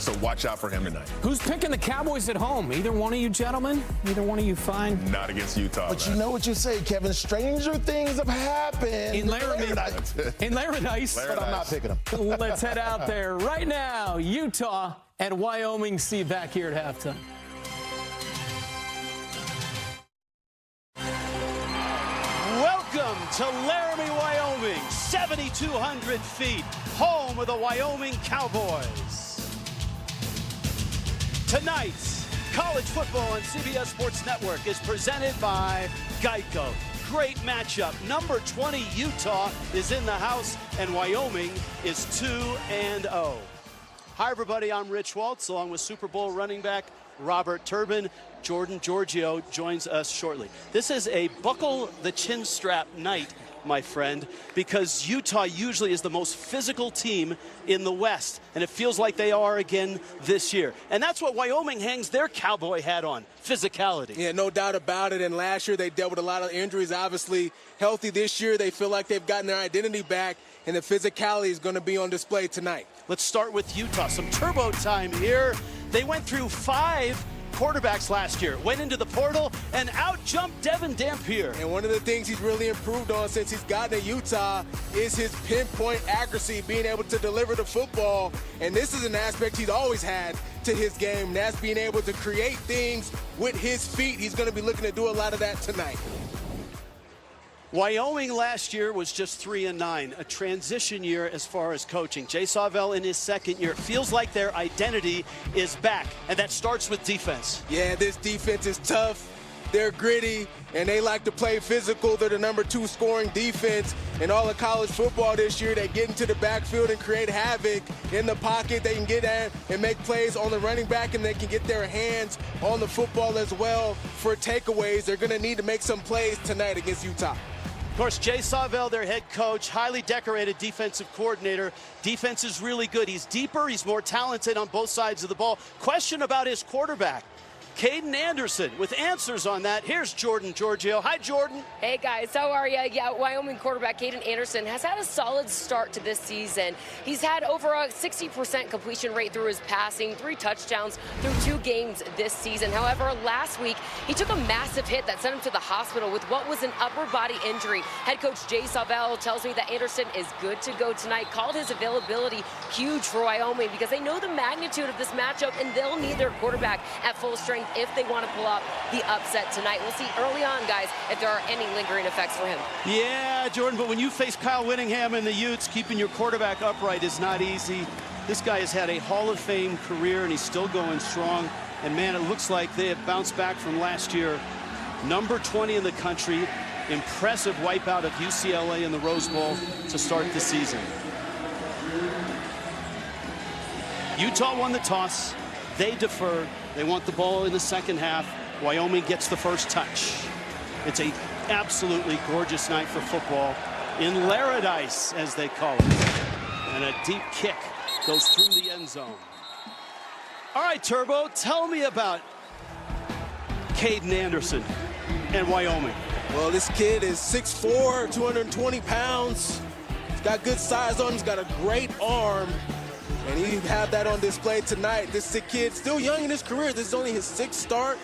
So watch out for him tonight. Who's picking the Cowboys at home? Either one of you gentlemen? Either one of you fine? Not against Utah. But you know what you say, Kevin. Stranger things have happened. In Laramie. In Laramie. But I'm not picking them. Let's head out there right now. Utah and Wyoming. See you back here at halftime. Welcome to Laramie, Wyoming, 7,200 feet, home of the Wyoming Cowboys. Tonight, college football on CBS Sports Network is presented by Geico. Great matchup. Number 20, Utah, is in the house, and Wyoming is 2-0. Hi, everybody. I'm Rich Waltz, along with Super Bowl running back Robert Turbin. Jordan Giorgio joins us shortly. This is a buckle the chin strap night, my friend, because Utah usually is the most physical team in the West, and it feels like they are again this year. And that's what Wyoming hangs their cowboy hat on, physicality. Yeah, no doubt about it. And last year they dealt with a lot of injuries, obviously healthy this year. They feel like they've gotten their identity back, and the physicality is going to be on display tonight. Let's start with Utah. Some turbo time here. They went through 5 quarterbacks last year, went into the portal, and out-jumped Devin Dampier. And one of the things he's really improved on since he's gotten to Utah is his pinpoint accuracy, being able to deliver the football. And this is an aspect he's always had to his game, and that's being able to create things with his feet. He's going to be looking to do a lot of that tonight. Wyoming last year was just 3-9, a transition year as far as coaching. Jay Sawvell in his second year. It feels like their identity is back, and that starts with defense. Yeah, this defense is tough. They're gritty, and they like to play physical. They're the number 2 scoring defense in all of college football this year. They get into the backfield and create havoc in the pocket. They can get in and make plays on the running back, and they can get their hands on the football as well for takeaways. They're going to need to make some plays tonight against Utah. Of course, Jay Sawvell, their head coach, highly decorated defensive coordinator. Defense is really good. He's deeper. He's more talented on both sides of the ball. Question about his quarterback, Caden Anderson, with answers on that. Here's Jordan Giorgio. Hi, Jordan. Hey, guys. How are you? Yeah, Wyoming quarterback Caden Anderson has had a solid start to this season. He's had over a 60% completion rate through his passing, 3 touchdowns through 2 games this season. However, last week, he took a massive hit that sent him to the hospital with what was an upper body injury. Head coach Jay Sawvell tells me that Anderson is good to go tonight, called his availability huge for Wyoming because they know the magnitude of this matchup, and they'll need their quarterback at full strength if they want to pull out the upset tonight. We'll see early on, guys, if there are any lingering effects for him. Yeah, Jordan, but when you face Kyle Whittingham and the Utes, keeping your quarterback upright is not easy. This guy has had a Hall of Fame career, and he's still going strong. And, man, it looks like they have bounced back from last year. Number 20 in the country. Impressive wipeout of UCLA in the Rose Bowl to start the season. Utah won the toss. They defer. They want the ball in the second half. Wyoming gets the first touch. It's a absolutely gorgeous night for football in Laradise, as they call it. And a deep kick goes through the end zone. All right, Turbo, tell me about Caden Anderson and Wyoming. Well, this kid is 6'4", 220 pounds. He's got good size on him. He's got a great arm. And he have that on display tonight. This is a kid still young in his career. This is only his 6th start.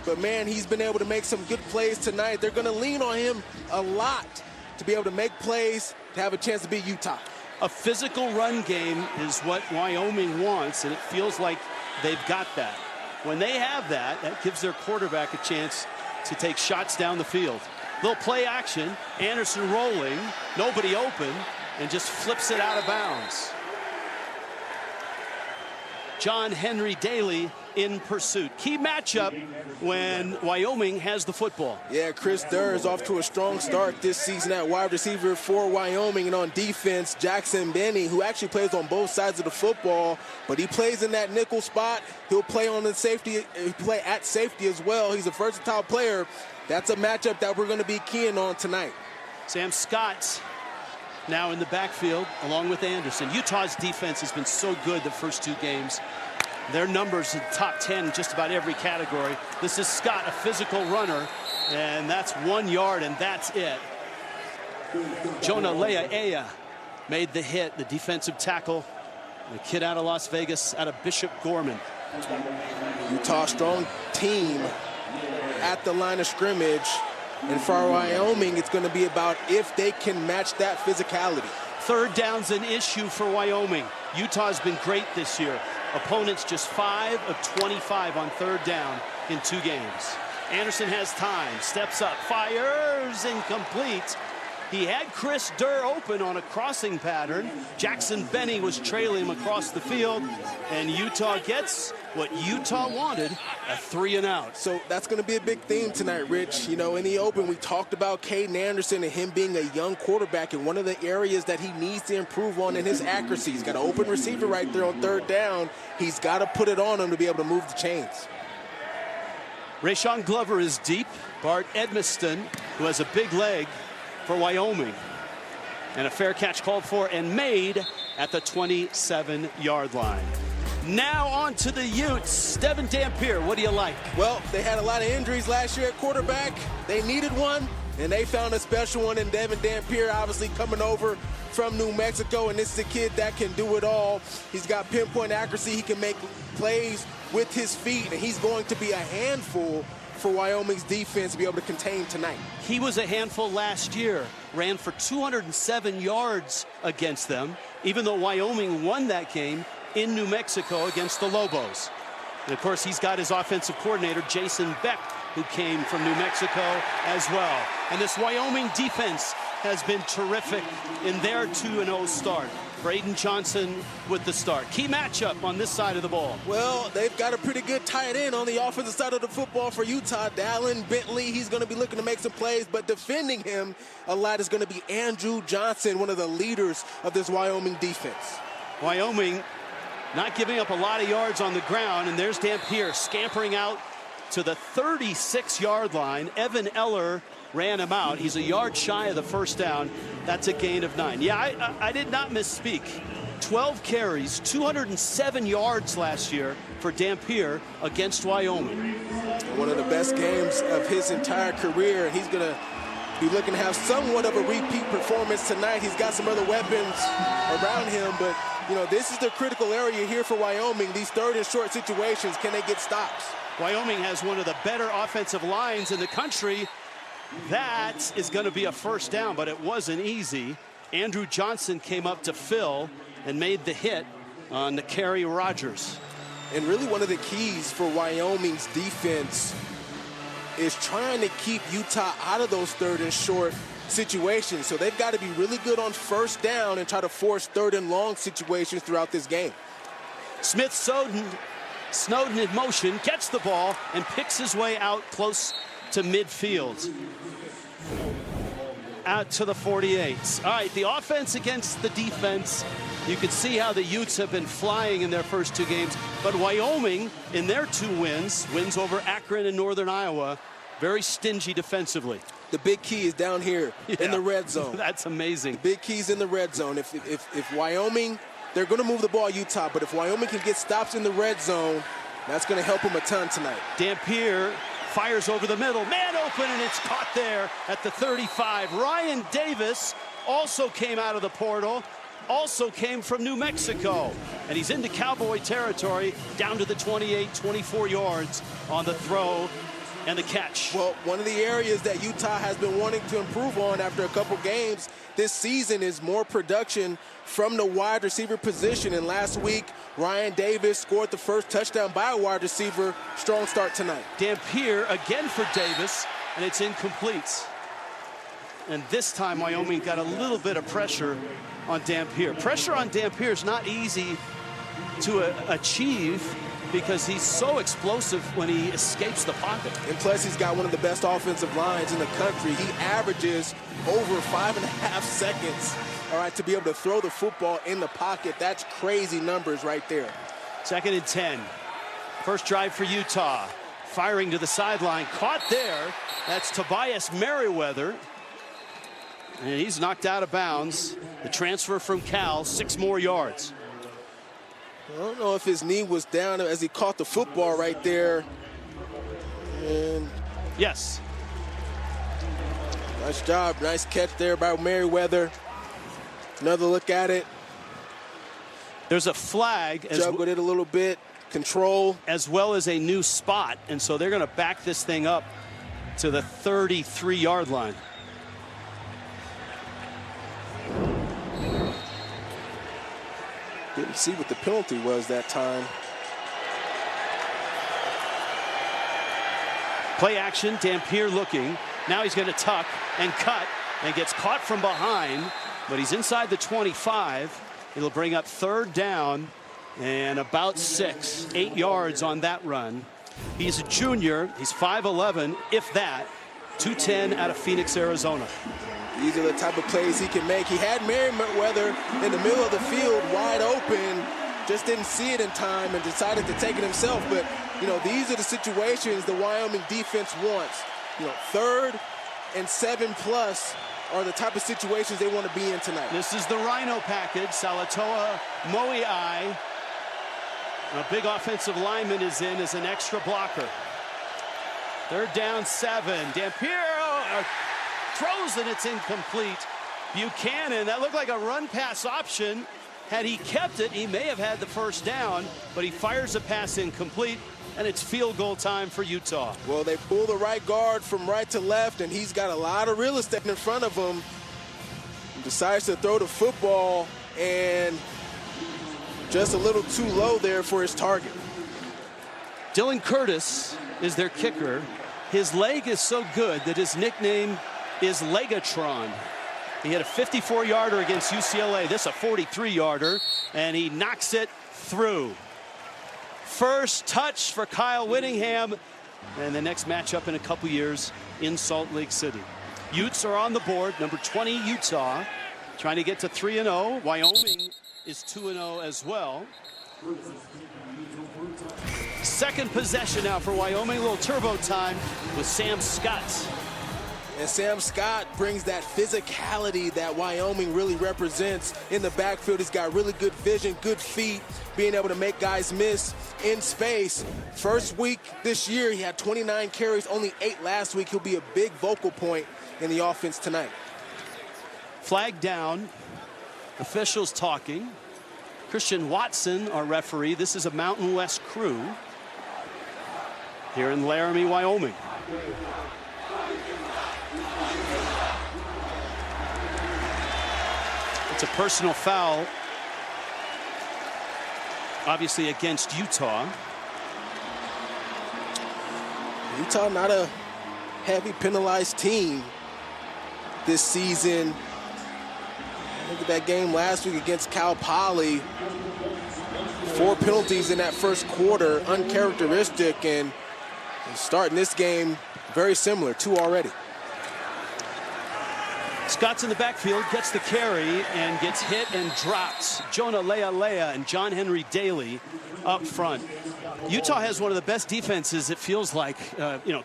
But, man, he's been able to make some good plays tonight. They're going to lean on him a lot to be able to make plays, to have a chance to beat Utah. A physical run game is what Wyoming wants, and it feels like they've got that. When they have that, that gives their quarterback a chance to take shots down the field. Little play action, Anderson rolling, nobody open, and just flips it out of bounds. John Henry Daly in pursuit. Key matchup when Wyoming has the football. Yeah, Chris Durr is off to a strong start this season at wide receiver for Wyoming. And on defense, Jackson Benny, who actually plays on both sides of the football, but he plays in that nickel spot. He'll play on the safety, play at safety as well. He's a versatile player. That's a matchup that we're going to be keying on tonight. Sam Scott now in the backfield along with Anderson. Utah's defense has been so good the first 2 games. Their numbers in top 10 in just about every category. This is Scott, a physical runner, and that's 1 yard, and that's it. Jonah Lea'ea made the hit, the defensive tackle The kid out of Las Vegas, out of Bishop Gorman. Utah strong team at the line of scrimmage. And for Wyoming, it's going to be about if they can match that physicality. Third down's an issue for Wyoming. Utah's been great this year. Opponents just 5 of 25 on third down in 2 games. Anderson has time, steps up, fires, incomplete. He had Chris Durr open on a crossing pattern. Jackson Benny was trailing him across the field, and Utah gets what Utah wanted, a 3-and-out. So that's going to be a big theme tonight, Rich. You know, in the open, we talked about Caden Anderson and him being a young quarterback, and one of the areas that he needs to improve on in his accuracy. He's got an open receiver right there on third down. He's got to put it on him to be able to move the chains. Rashawn Glover is deep. Bart Edmiston, who has a big leg for Wyoming. And a fair catch called for and made at the 27-yard line. Now on to the Utes. Devin Dampier, what do you like? Well, they had a lot of injuries last year at quarterback. They needed one, and they found a special one in Devin Dampier, obviously coming over from New Mexico, and this is a kid that can do it all. He's got pinpoint accuracy. He can make plays with his feet, and he's going to be a handful for Wyoming's defense to be able to contain tonight. He was a handful last year, ran for 207 yards against them, even though Wyoming won that game in New Mexico against the Lobos. And of course, he's got his offensive coordinator, Jason Beck, who came from New Mexico as well. And this Wyoming defense has been terrific in their 2-0 start. Braden Johnson with the start. Key matchup on this side of the ball. Well, they've got a pretty good tight end on the offensive side of the football for Utah. Dallin Bentley, he's going to be looking to make some plays, but defending him a lot is going to be Andrew Johnson, one of the leaders of this Wyoming defense. Wyoming not giving up a lot of yards on the ground, and there's Dampier scampering out to the 36-yard line. Evan Eller ran him out. He's a yard shy of the first down. That's a gain of 9. Yeah, I did not misspeak. 12 carries, 207 yards last year for Dampier against Wyoming. One of the best games of his entire career, and he's going to be looking to have somewhat of a repeat performance tonight. He's got some other weapons around him, but you know, this is the critical area here for Wyoming. These third and short situations, can they get stops? Wyoming has one of the better offensive lines in the country. That is going to be a first down, but it wasn't easy. Andrew Johnson came up to fill and made the hit on Nakari Rogers. And really one of the keys for Wyoming's defense is trying to keep Utah out of those third and short situations. So they've got to be really good on first down and try to force third and long situations throughout this game. Smith Snowden in motion, gets the ball and picks his way out close to midfield. Out to the 48. All right, the offense against the defense. You can see how the Utes have been flying in their first 2 games, but Wyoming in their 2 wins over Akron and Northern Iowa, very stingy defensively. The big key is down here in the red zone. That's amazing. The big key's in the red zone. If Wyoming, they're going to move the ball, Utah, but if Wyoming can get stops in the red zone, that's going to help them a ton tonight. Dampier fires over the middle, man open, and it's caught there at the 35. Ryan Davis also came out of the portal, also came from New Mexico, and he's into Cowboy territory, down to the 28, 24 yards on the throw and the catch. Well, one of the areas that Utah has been wanting to improve on after a couple games this season is more production from the wide receiver position. And last week, Ryan Davis scored the first touchdown by a wide receiver. Strong start tonight. Dampier again for Davis, and it's incomplete. And this time, Wyoming got a little bit of pressure on Dampier. Pressure on Dampier is not easy to achieve because he's so explosive when he escapes the pocket. And plus, he's got one of the best offensive lines in the country. He averages over 5.5 seconds, all right, to be able to throw the football in the pocket. That's crazy numbers right there. 2nd and 10. First drive for Utah. Firing to the sideline. Caught there. That's Tobias Merriweather. And he's knocked out of bounds. The transfer from Cal, 6 more yards. I don't know if his knee was down as he caught the football right there. And yes. Nice job. Nice catch there by Merriweather. Another look at it. There's a flag. Juggled it a little bit. Control. As well as a new spot. And so they're going to back this thing up to the 33-yard line. Didn't see what the penalty was that time. Play action, Dampier looking. Now he's going to tuck and cut and gets caught from behind, but he's inside the 25. It'll bring up 3rd down and about 8 yards on that run. He's a junior. He's 5'11", if that, 210 out of Phoenix, Arizona. These are the type of plays he can make. He had Merriweather in the middle of the field wide open, just didn't see it in time and decided to take it himself. But, you know, these are the situations the Wyoming defense wants. You know, 3rd and 7+ are the type of situations they want to be in tonight. This is the Rhino package. Salatoa Moiai, a big offensive lineman, is in as an extra blocker. 3rd down, 7. Dampier throws and it's incomplete. Buchanan, that looked like a run pass option. Had he kept it, he may have had the 1st down, but he fires a pass incomplete, and it's field goal time for Utah. Well, they pull the right guard from right to left, and he's got a lot of real estate in front of him. He decides to throw the football, and just a little too low there for his target. Dylan Curtis is their kicker. His leg is so good that his nickname is Legatron. He had a 54-yarder against UCLA. This a 43-yarder, and he knocks it through. First touch for Kyle Whittingham, and the next matchup in a couple years in Salt Lake City. Utes are on the board. Number 20, Utah, trying to get to 3-0. Wyoming is 2-0 as well. Second possession now for Wyoming. A little turbo time with Sam Scott. And Sam Scott brings that physicality that Wyoming really represents in the backfield. He's got really good vision, good feet, being able to make guys miss in space. First week this year, he had 29 carries, only 8 last week. He'll be a big vocal point in the offense tonight. Flag down. Officials talking. Christian Watson, our referee. This is a Mountain West crew here in Laramie, Wyoming. It's a personal foul, obviously, against Utah. Utah not a heavy penalized team this season. Look at that game last week against Cal Poly. 4 penalties in that first quarter, uncharacteristic, and starting this game very similar, 2 already. Scott's in the backfield, gets the carry, and gets hit and drops. Jonah Lealea and John Henry Daly up front. Utah has one of the best defenses, it feels like,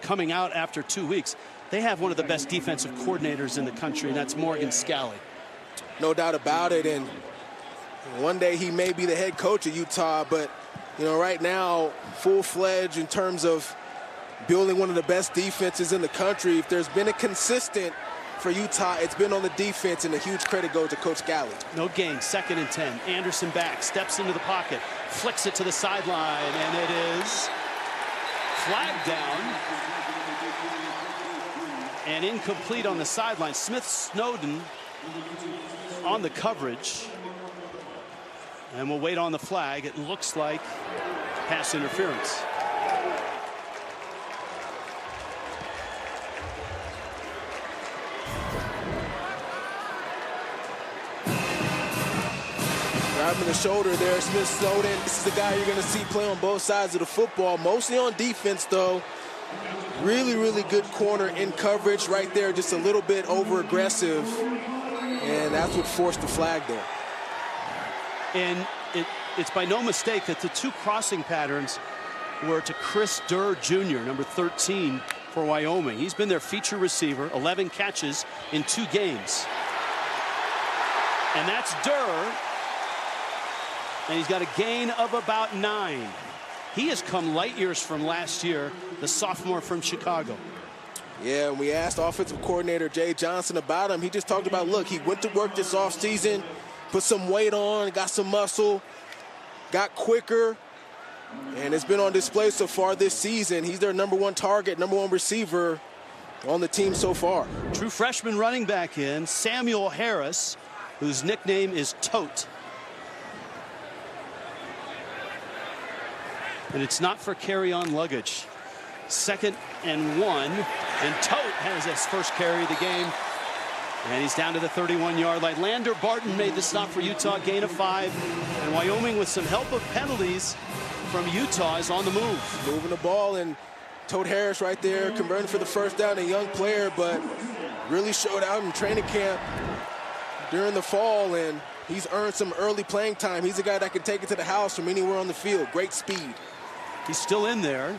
coming out after 2 weeks. They have one of the best defensive coordinators in the country, and that's Morgan Scalley. No doubt about it, and one day he may be the head coach of Utah, but, right now, full-fledged in terms of building one of the best defenses in the country. If there's been a consistent for Utah, it's been on the defense, and a huge credit goes to Coach Scalley. No gain, 2nd and 10. Anderson back, steps into the pocket, flicks it to the sideline, and it is flagged down and incomplete on the sideline. Smith Snowden on the coverage, and we'll wait on the flag. It looks like pass interference. Grabbing the shoulder there, Smith Snowden. This is the guy you're going to see play on both sides of the football, mostly on defense, though. Really, really good corner in coverage right there, just a little bit over-aggressive, and that's what forced the flag there. And it's by no mistake that the 2 crossing patterns were to Chris Durr Jr., number 13 for Wyoming. He's been their feature receiver, 11 catches in 2 games. And that's Durr. And he's got a gain of about 9. He has come light years from last year, the sophomore from Chicago. Yeah, we asked offensive coordinator Jay Johnson about him. He just talked about, look, he went to work this offseason, put some weight on, got some muscle, got quicker, and it's been on display so far this season. He's their #1 target, #1 receiver on the team so far. True freshman running back in, Samuel Harris, whose nickname is Tote. And it's not for carry-on luggage. 2nd and 1, and Tote has his first carry of the game. And he's down to the 31-yard line. Lander Barton made the stop for Utah, gain of 5. And Wyoming, with some help of penalties from Utah, is on the move. Moving the ball, and Tote Harris right there, converting for the first down, a young player, but really showed out in training camp during the fall, and he's earned some early playing time. He's a guy that can take it to the house from anywhere on the field. Great speed. He's still in there.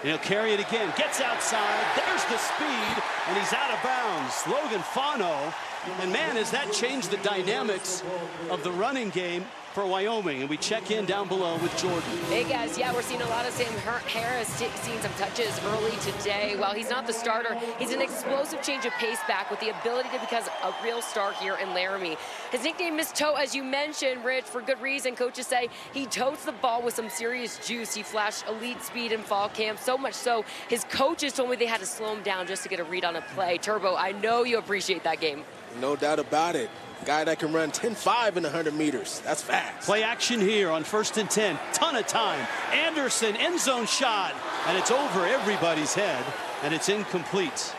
And he'll carry it again. Gets outside. There's the speed. And he's out of bounds. Logan Fano. And, man, has that changed the dynamics of the running game for Wyoming. And we check in down below with Jordan. Hey, guys. Yeah, we're seeing a lot of Sam Harris seeing some touches early today. While he's not the starter, he's an explosive change of pace back with the ability to become a real star here in Laramie. His nickname is Tote, as you mentioned, Rich, for good reason. Coaches say he totes the ball with some serious juice. He flashed elite speed in fall camp, so much so his coaches told me they had to slow him down just to get a read on a play. Turbo, I know you appreciate that game. No doubt about it. Guy that can run 10.5 in 100 meters. That's fast. Play action here on 1st and 10. Ton of time. Anderson, end zone shot. And it's over everybody's head. And it's incomplete.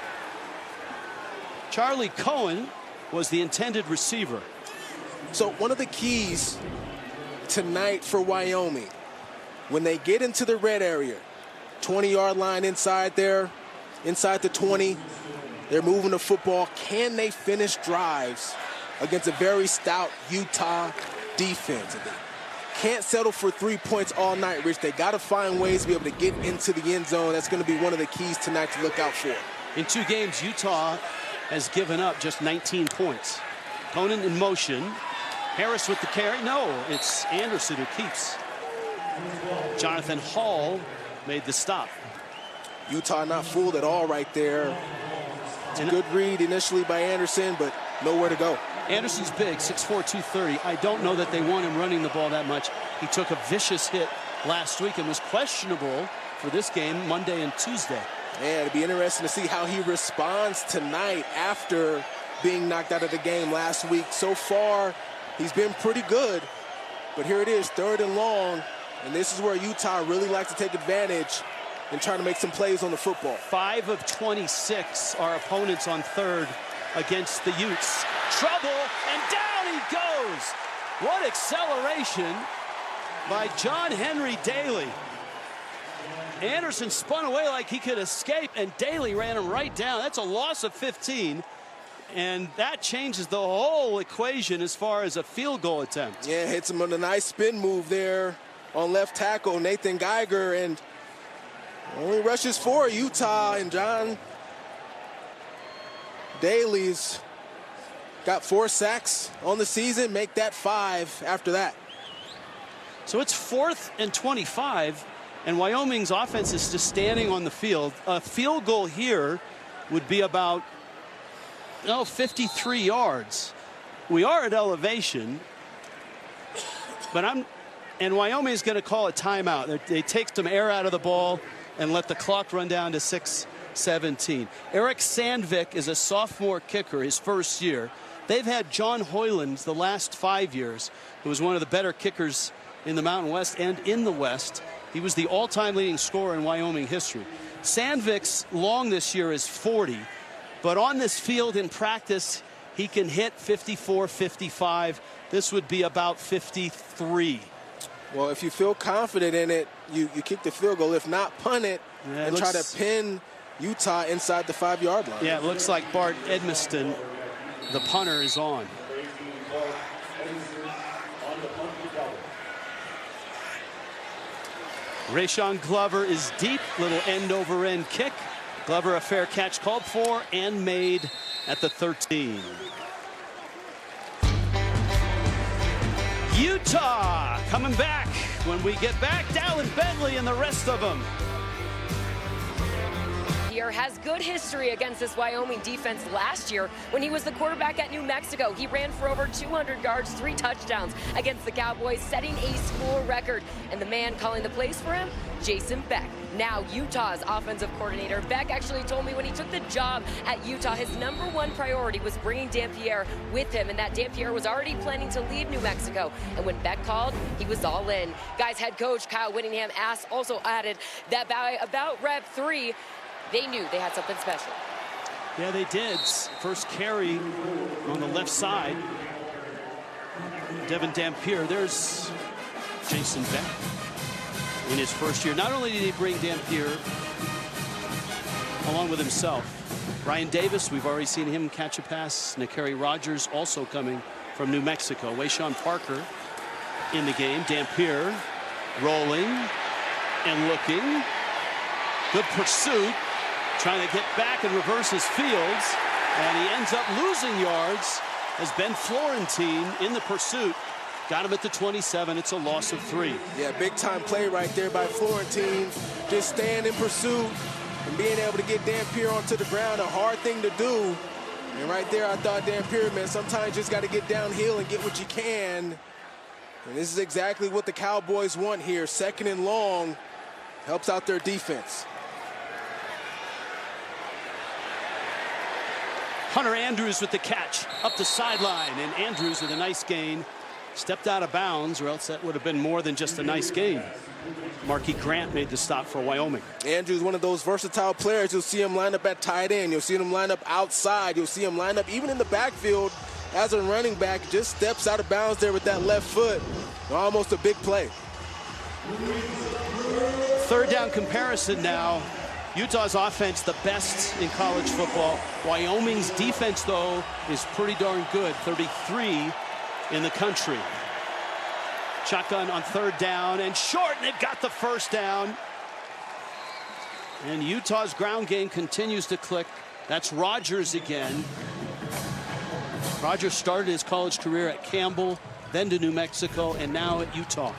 Charlie Cohen was the intended receiver. So one of the keys tonight for Wyoming, when they get into the red area, 20-yard line inside there, inside the 20, they're moving the football. Can they finish drives against a very stout Utah defense? They can't settle for 3 points all night, Rich. They got to find ways to be able to get into the end zone. That's going to be one of the keys tonight to look out for. In 2 games, Utah has given up just 19 points. Conan in motion. Harris with the carry. No, it's Anderson who keeps. Jonathan Hall made the stop. Utah not fooled at all right there. It's a good read initially by Anderson, but nowhere to go. Anderson's big, 6'4", 230. I don't know that they want him running the ball that much. He took a vicious hit last week and was questionable for this game Monday and Tuesday. Yeah, it'd be interesting to see how he responds tonight after being knocked out of the game last week. So far, he's been pretty good, but here it is, 3rd and long, and this is where Utah really likes to take advantage and trying to make some plays on the football. 5 of 26 are opponents on 3rd against the Utes. Trouble, and down he goes. What acceleration by John Henry Daly. Anderson spun away like he could escape, and Daly ran him right down. That's a loss of 15, and that changes the whole equation as far as a field goal attempt. Yeah, hits him on a nice spin move there on left tackle, Nathan Geiger, and only rushes 4, Utah, and John Daly's got 4 sacks on the season, make that 5 after that. So it's 4th and 25, and Wyoming's offense is just standing on the field. A field goal here would be about 53 yards. We are at elevation, but Wyoming is going to call a timeout. They take some air out of the ball and let the clock run down to 6:17. Eric Sandvik is a sophomore kicker, his first year. They've had John Hoyland the last 5 years, who was one of the better kickers in the Mountain West and in the West. He was the all-time leading scorer in Wyoming history. Sandvik's long this year is 40, but on this field in practice, he can hit 54, 55. This would be about 53. Well, if you feel confident in it, you kick the field goal. If not, punt it and try to pin Utah inside the 5-yard line. Yeah, it looks like Bart Edmiston, the punter, is on. Rayshon Glover is deep. Little end-over-end kick. Glover, a fair catch called for and made at the 13. Utah coming back. When we get back, Dallin Bentley and the rest of them. Here Dampier has good history against this Wyoming defense last year when he was the quarterback at New Mexico. He ran for over 200 yards, 3 touchdowns against the Cowboys, setting a school record. And the man calling the plays for him, Jason Beck, now Utah's offensive coordinator. Beck actually told me when he took the job at Utah, his #1 priority was bringing Dampier with him, and that Dampier was already planning to leave New Mexico. And when Beck called, he was all in. Guys, head coach Kyle Whittingham also added that by about rep 3, they knew they had something special. Yeah, they did. First carry on the left side. Devin Dampier, there's Jason Beck in his first year. Not only did he bring Dampier along with himself, Ryan Davis, we've already seen him catch a pass. Nakari Rogers also coming from New Mexico. Wayshawn Parker in the game. Dampier rolling and looking. Good pursuit. Trying to get back and reverse his fields. And he ends up losing yards as Ben Florentine in the pursuit. Got him at the 27. It's a loss of 3. Yeah, big time play right there by Florentine. Just staying in pursuit and being able to get Dampier onto the ground, a hard thing to do. And right there, I thought Dampier, man, sometimes you just got to get downhill and get what you can. And this is exactly what the Cowboys want here. 2nd and long. Helps out their defense. Hunter Andrews with the catch up the sideline, and Andrews with a nice gain. Stepped out of bounds, or else that would have been more than just a nice gain. Marquis Grant made the stop for Wyoming. Andrews, one of those versatile players. You'll see him line up at tight end. You'll see him line up outside. You'll see him line up even in the backfield as a running back. Just steps out of bounds there with that left foot. Almost a big play. 3rd down comparison now. Utah's offense the best in college football. Wyoming's defense, though, is pretty darn good. 33 in the country. Shotgun on 3rd down and short, and they've got the 1st down. And Utah's ground game continues to click. That's Rogers again. Rogers started his college career at Campbell, then to New Mexico, and now at Utah.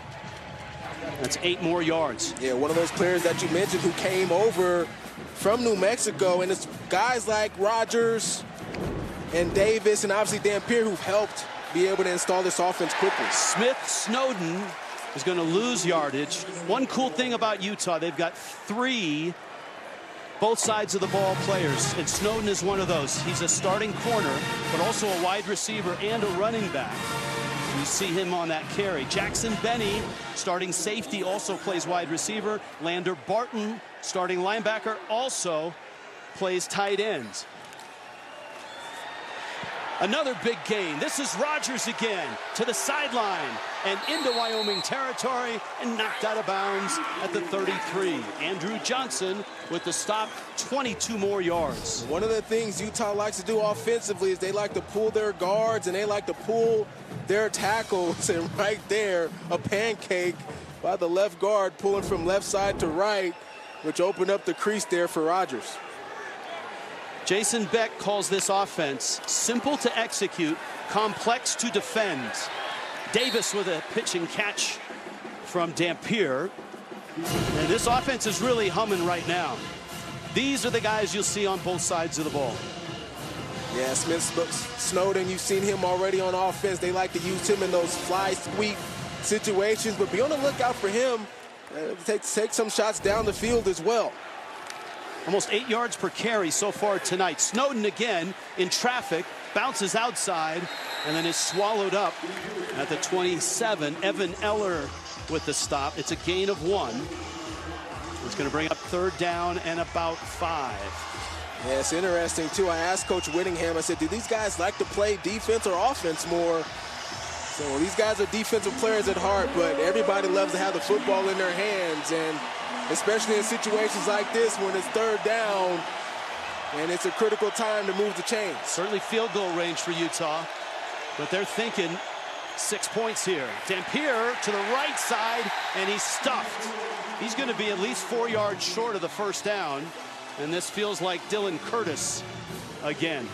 That's 8 more yards. Yeah, one of those players that you mentioned who came over from New Mexico, and it's guys like Rogers and Davis and obviously Dampier who've helped be able to install this offense quickly. Smith Snowden is going to lose yardage. One cool thing about Utah, they've got 3 both sides of the ball players, and Snowden is one of those. He's a starting corner, but also a wide receiver and a running back. You see him on that carry. Jackson Benny, starting safety, also plays wide receiver. Lander Barton, starting linebacker, also plays tight ends. Another big gain. This is Rogers again to the sideline and into Wyoming territory and knocked out of bounds at the 33. Andrew Johnson with the stop, 22 more yards. One of the things Utah likes to do offensively is they like to pull their guards and they like to pull their tackles. And right there, a pancake by the left guard pulling from left side to right, which opened up the crease there for Rogers. Jason Beck calls this offense simple to execute, complex to defend. Davis with a pitch and catch from Dampier. And this offense is really humming right now. These are the guys you'll see on both sides of the ball. Yeah, Smith Snowden, you've seen him already on offense. They like to use him in those fly sweep situations, but be on the lookout for him. Take some shots down the field as well. Almost 8 yards per carry so far tonight. Snowden again in traffic, bounces outside, and then is swallowed up at the 27. Evan Eller with the stop. It's a gain of 1. It's going to bring up 3rd down and about 5. Yeah, it's interesting, too. I asked Coach Whittingham, I said, do these guys like to play defense or offense more? So these guys are defensive players at heart, but everybody loves to have the football in their hands, and especially in situations like this when it's 3rd down and it's a critical time to move the chains. Certainly field goal range for Utah, but they're thinking 6 points here. Dampier to the right side, and he's stuffed. He's going to be at least 4 yards short of the 1st down, and this feels like Dylan Curtis again.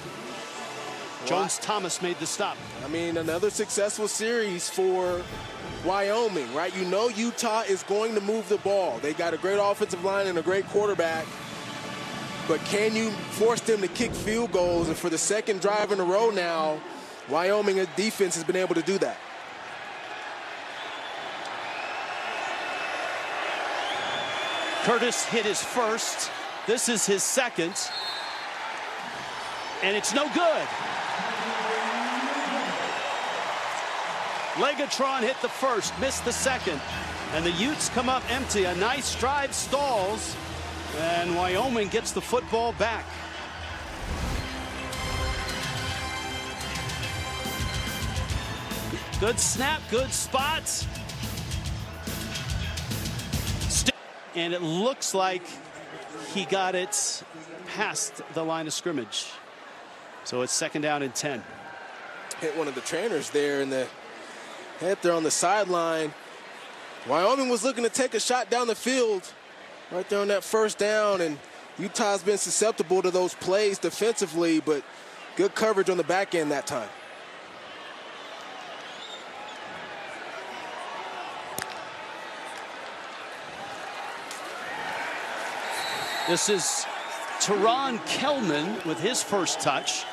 Jones Thomas made the stop. I mean, another successful series for Wyoming, right? You know Utah is going to move the ball. They got a great offensive line and a great quarterback. but can you force them to kick field goals? And for the second drive in a row now, Wyoming defense has been able to do that. Curtis hit his first. This is his second. And it's no good. Legatron hit the first, missed the second. And the Utes come up empty. A nice drive stalls. And Wyoming gets the football back. Good snap, good spots. And it looks like he got it past the line of scrimmage. So it's 2nd down and 10. Hit one of the trainers there in the head there on the sideline. Wyoming was looking to take a shot down the field right there on that 1st down, and Utah's been susceptible to those plays defensively, but good coverage on the back end that time. This is Teron Kelman with his first touch.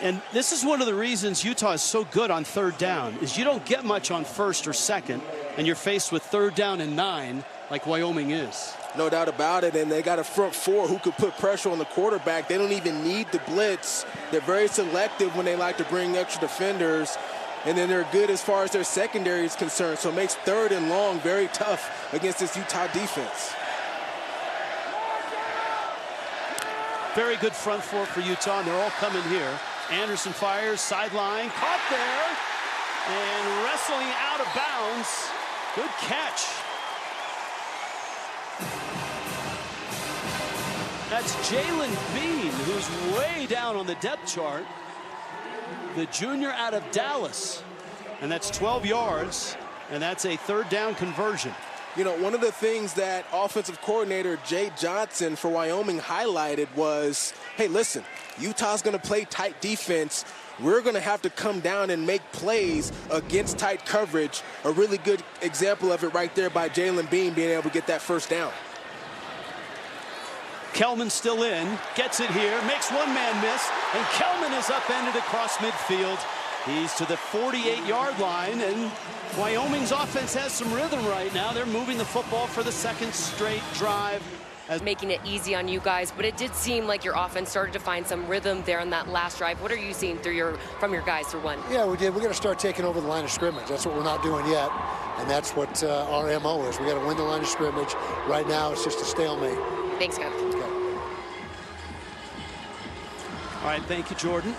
And this is one of the reasons Utah is so good on 3rd down, is you don't get much on 1st or 2nd, and you're faced with 3rd down and 9 like Wyoming is. No doubt about it, and they got a front 4 who could put pressure on the quarterback. They don't even need the blitz. They're very selective when they like to bring extra defenders, and then they're good as far as their secondary is concerned, so it makes 3rd and long very tough against this Utah defense. Very good front 4 for Utah, and they're all coming here. Anderson fires, sideline, caught there, and wrestling out of bounds. Good catch. That's Jalen Bean, who's way down on the depth chart. The junior out of Dallas. And that's 12 yards, and that's a 3rd down conversion. You know, one of the things that offensive coordinator Jay Johnson for Wyoming highlighted was, hey, listen, Utah's going to play tight defense. We're going to have to come down and make plays against tight coverage. A really good example of it right there by Jalen Bean being able to get that 1st down. Kelman still in, gets it here, makes one man miss, and Kelman is upended across midfield. He's to the 48-yard line, and Wyoming's offense has some rhythm right now. They're moving the football for the 2nd straight drive. Making it easy on you guys, but it did seem like your offense started to find some rhythm there on that last drive. What are you seeing from your guys for one? Yeah, we did. We got to start taking over the line of scrimmage. That's what we're not doing yet, and that's what our MO is. We got to win the line of scrimmage. Right now, it's just a stalemate. Thanks, Coach. Okay. All right, thank you, Jordan.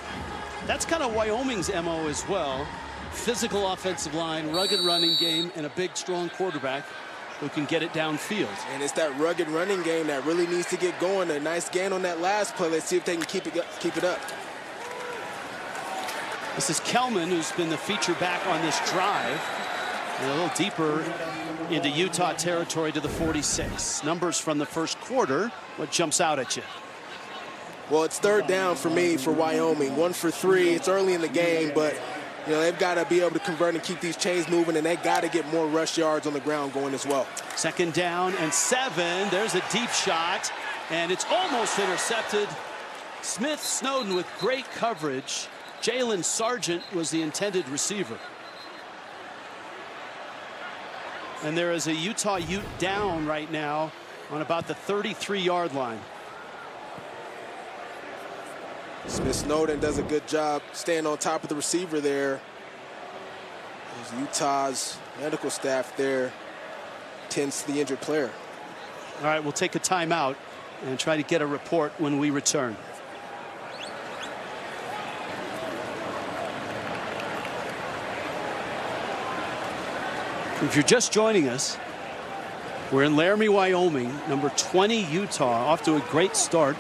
That's kind of Wyoming's MO as well. Physical offensive line, rugged running game, and a big, strong quarterback who can get it downfield. And it's that rugged running game that really needs to get going. A nice gain on that last play. Let's see if they can keep it up. This is Kelman, who's been the feature back on this drive. And a little deeper into Utah territory to the 46. Numbers from the 1st quarter. What jumps out at you? Well, it's 3rd down for me for Wyoming. 1 for 3. It's early in the game, but you know they've got to be able to convert and keep these chains moving, and they got to get more rush yards on the ground going as well. 2nd down and 7. There's a deep shot, and it's almost intercepted. Smith Snowden with great coverage. Jalen Sargent was the intended receiver. And there is a Utah Ute down right now on about the 33-yard line. Smith Snowden does a good job staying on top of the receiver there. There's Utah's medical staff there tends to the injured player. All right, we'll take a timeout and try to get a report when we return. If you're just joining us, we're in Laramie, Wyoming. Number 20 Utah, off to a great start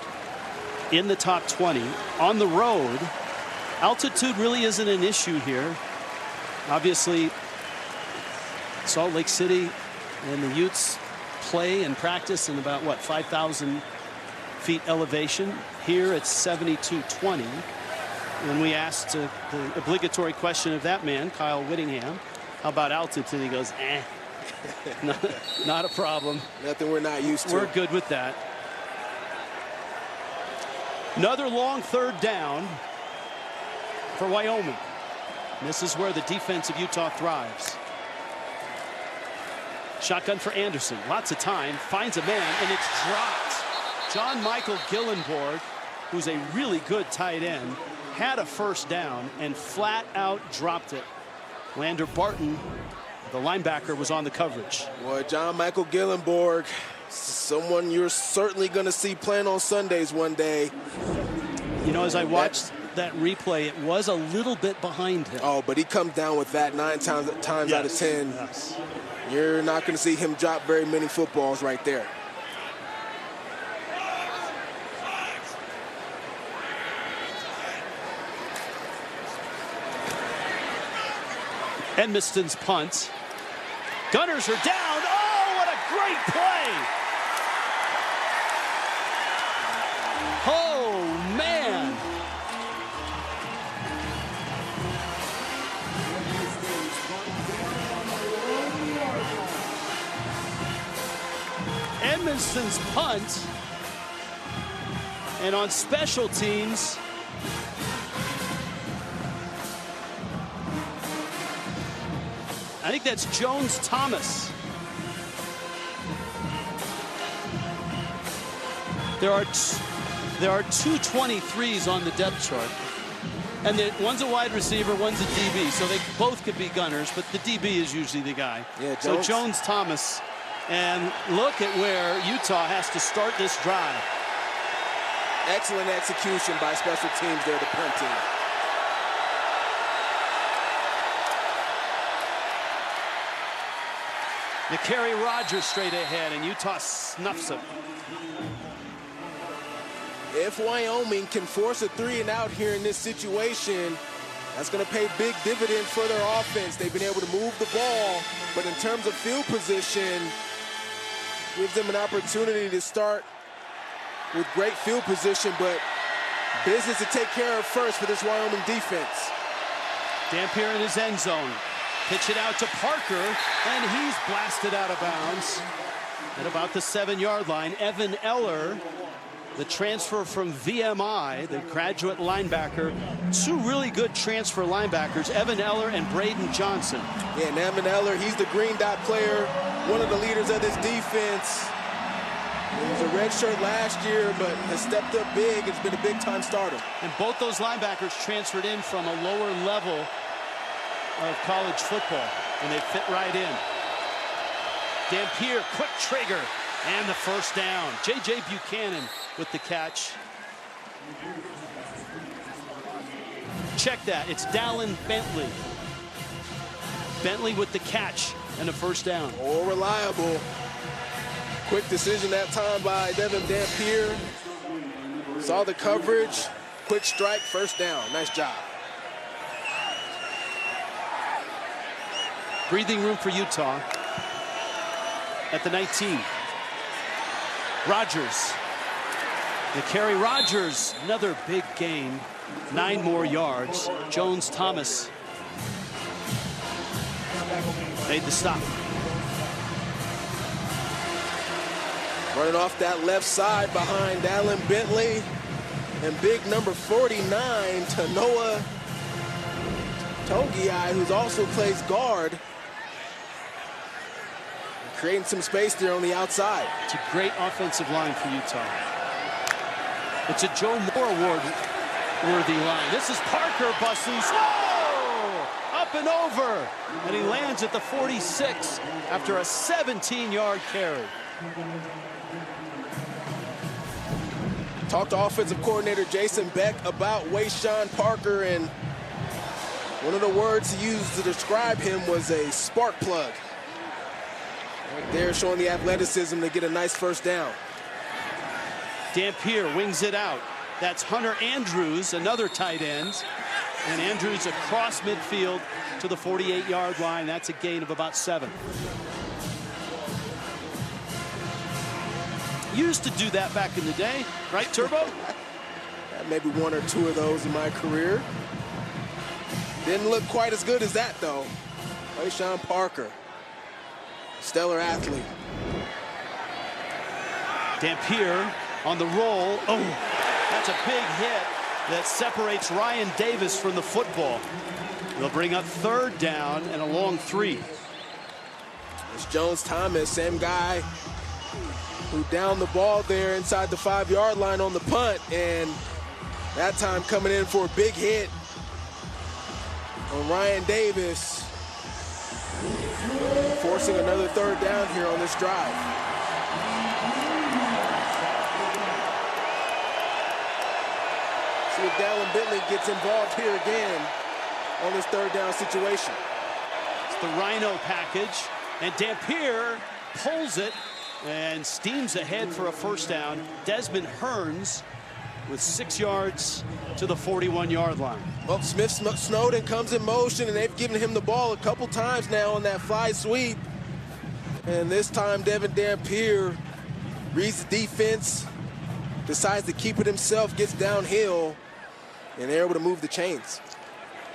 in the top 20 on the road. Altitude really isn't an issue here. Obviously, Salt Lake City and the Utes play and practice in about, what, 5,000 feet elevation. Here it's 7220. When we asked the obligatory question of that man, Kyle Whittingham, how about altitude? He goes, not a problem. Nothing we're not used to. We're good with that. Another long third down for Wyoming. And this is where the defense of Utah thrives. Shotgun for Anderson. Lots of time. Finds a man, and it's dropped. John Michael Gillenborg, who's a really good tight end, had a first down and flat out dropped it. Lander Barton, the linebacker, was on the coverage. Boy, John Michael Gillenborg, someone you're certainly going to see playing on Sundays one day. You know, as I watched that replay, it was a little bit behind him. Oh, but he comes down with that 9 times out of 10. Yes. You're not going to see him drop very many footballs right there. Edmiston's punt. Gunners are down. Oh, what a great play. Oh, man. Edmiston's punt. And on special teams, I think that's Jones Thomas. There are two 23s on the depth chart. And one's a wide receiver, one's a DB. So they both could be gunners, but the DB is usually the guy. Yeah, so Jones Thomas. And look at where Utah has to start this drive. Excellent execution by special teams there, the punt team. Nakari Rogers straight ahead, and Utah snuffs him. If Wyoming can force a 3-and-out here in this situation, that's going to pay big dividends for their offense. They've been able to move the ball, but in terms of field position, gives them an opportunity to start with great field position, but business to take care of first for this Wyoming defense. Dampier in his end zone. Pitch it out to Parker, and he's blasted out of bounds at about the 7-yard line. Evan Eller, the transfer from VMI, the graduate linebacker. Two really good transfer linebackers, Evan Eller and Braden Johnson. Yeah, and Evan Eller, he's the green dot player, one of the leaders of this defense. He was a redshirt last year, but has stepped up big. It's been a big-time starter. And both those linebackers transferred in from a lower level of college football, and they fit right in. Dampier, quick trigger, and the first down. J.J. Buchanan with the catch. Check that, it's Dallin Bentley. Bentley with the catch and a first down. Oh, reliable. Quick decision that time by Devin Dampier. Saw the coverage, quick strike, first down. Nice job. Breathing room for Utah at the 19. Rogers. Nakari Rogers, another big gain. 9 more yards. Jones Thomas made the stop. Running off that left side behind Dallin Bentley and big number 49, Tanoa Togiai, who's also plays guard. Creating some space there on the outside. It's a great offensive line for Utah. It's a Joe Moore Award-worthy line. This is Parker busting. Whoa! Up and over. And he lands at the 46 after a 17-yard carry. Talked to offensive coordinator Jason Beck about Wayshawn Parker, and one of the words he used to describe him was a spark plug. Right there, showing the athleticism to get a nice first down. Dampier wings it out. That's Hunter Andrews, another tight end. And Andrews across midfield to the 48-yard line. That's a gain of about 7. Used to do that back in the day, right, Turbo? Maybe 1 or 2 of those in my career. Didn't look quite as good as that, though. Wayshawn Parker, stellar athlete. Dampier on the roll. Oh, That's a big hit that separates Ryan Davis from the football. They'll bring up 3rd down and a long 3. It's Jones Thomas, same guy who downed the ball there inside the 5-yard line on the punt, and that time coming in for a big hit on Ryan Davis, forcing another 3rd down here on this drive. See if Dallin Bentley gets involved here again on this 3rd down situation. It's the Rhino package, and Dampier pulls it and steams ahead for a 1st down. Desmond Hearns with 6 yards to the 41-yard line. Well, Snowden comes in motion, and they've given him the ball a couple times now on that fly sweep. And this time, Devin Dampier reads the defense, decides to keep it himself, gets downhill, and they're able to move the chains.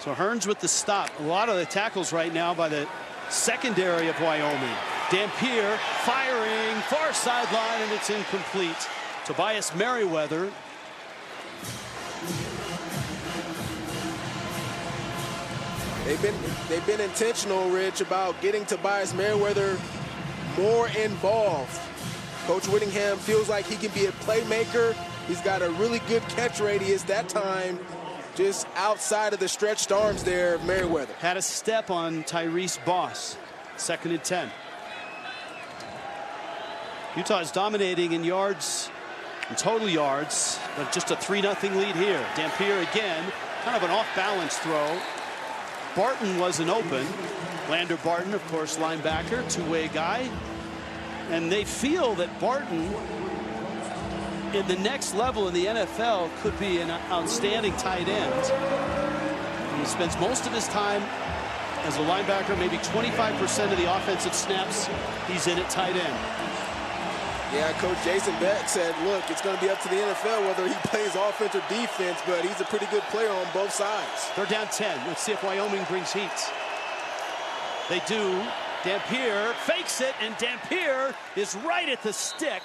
So Hearns with the stop. A lot of the tackles right now by the secondary of Wyoming. Dampier firing, far sideline, and it's incomplete. Tobias Merriweather. They've been intentional, Rich, about getting Tobias Merriweather more involved. Coach Whittingham feels like he can be a playmaker. He's got a really good catch radius that time, just outside of the stretched arms there of Merriweather. Had a step on Tyrese Boss. 2nd and 10. Utah is dominating in yards, in total yards, but just a 3-0 lead here. Dampier again, kind of an off-balance throw. Barton wasn't open. Lander Barton, of course, linebacker, 2-way guy. And they feel that Barton, in the next level in the NFL, could be an outstanding tight end. He spends most of his time as a linebacker, maybe 25% of the offensive snaps he's in at tight end. Yeah, Coach Jason Beck said, look, it's going to be up to the NFL whether he plays offense or defense, but he's a pretty good player on both sides. 3rd down 10. Let's see if Wyoming brings heat. They do. Dampier fakes it, and Dampier is right at the stick.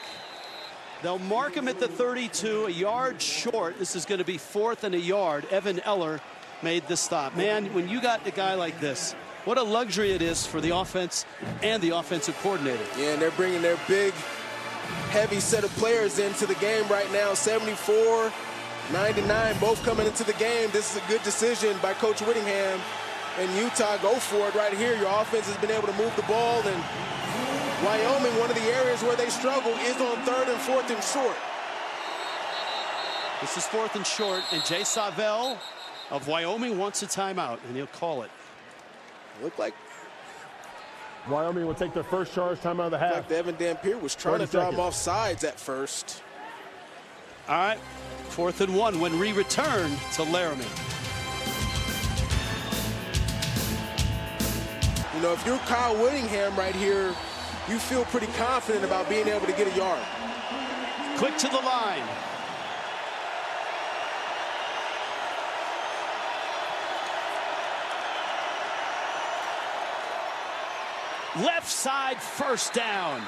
They'll mark him at the 32, a yard short. This is going to be 4th and a yard. Evan Eller made the stop. Man, when you got a guy like this, what a luxury it is for the offense and the offensive coordinator. Yeah, and they're bringing their big, heavy set of players into the game right now. 74, 99, both coming into the game. This is a good decision by Coach Whittingham. And Utah, go for it right here. Your offense has been able to move the ball. And Wyoming, one of the areas where they struggle is on 3rd and 4th and short. This is 4th and short, and Jay Savell of Wyoming wants a timeout, and he'll call it. Looked like Wyoming will take their first charge time out of the half. like Devin Dampier was trying to draw him off sides at first. All right, 4th and 1 when we return to Laramie. You know, if you're Kyle Whittingham right here, you feel pretty confident about being able to get a yard. Quick to the line. Left side, 1st down.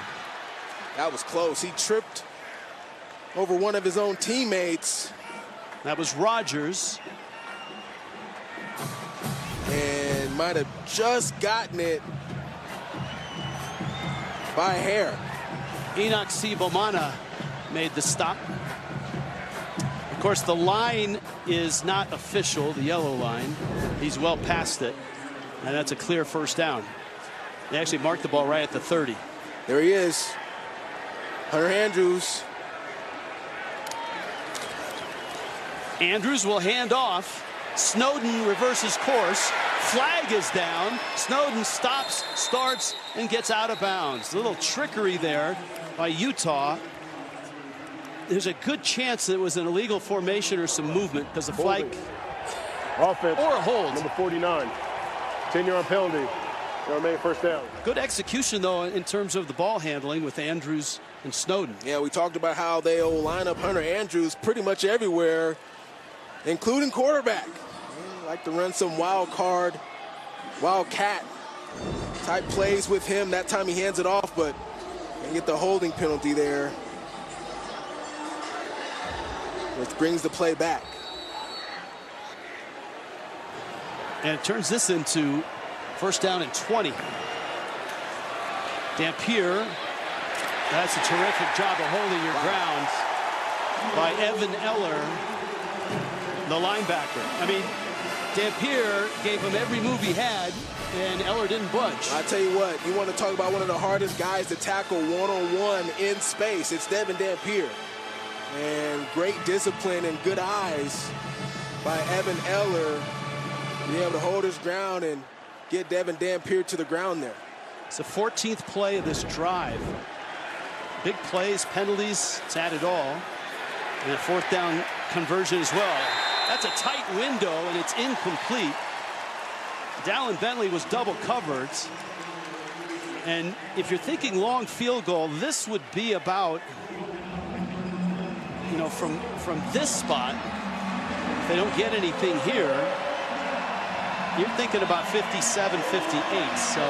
That was close. He tripped over one of his own teammates. That was Rogers. And might have just gotten it by a hair. Enoch Sibomana made the stop. Of course, the line is not official, the yellow line. He's well past it, and that's a clear 1st down. They actually marked the ball right at the 30. There he is. Hunter Andrews. Andrews will hand off. Snowden reverses course. Flag is down. Snowden stops, starts, and gets out of bounds. A little trickery there by Utah. There's a good chance that it was an illegal formation or some movement because the flag Offense. or a hold. Number 49. 10-yard penalty. Remain 1st down. Good execution, though, in terms of the ball handling with Andrews and Snowden. Yeah, we talked about how they'll line up Hunter Andrews pretty much everywhere, including quarterback. They like to run some wildcat type plays with him. That time he hands it off, but they get the holding penalty there. which brings the play back. And it turns this into first down and 20. Dampier, that's a terrific job of holding your ground by Evan Eller, the linebacker. I mean, Dampier gave him every move he had, and Eller didn't budge. I tell you what, you want to talk about one of the hardest guys to tackle one-on-one in space. It's Devin Dampier. And great discipline and good eyes by Evan Eller to be able to hold his ground and get Devin Dampier to the ground there. It's the 14th play of this drive. Big plays, penalties, it's had it all. And a fourth down conversion as well. That's a tight window, and it's incomplete. Dallin Bentley was double covered. And if you're thinking long field goal, this would be about, you know, from this spot, if they don't get anything here, you're thinking about 57, 58. So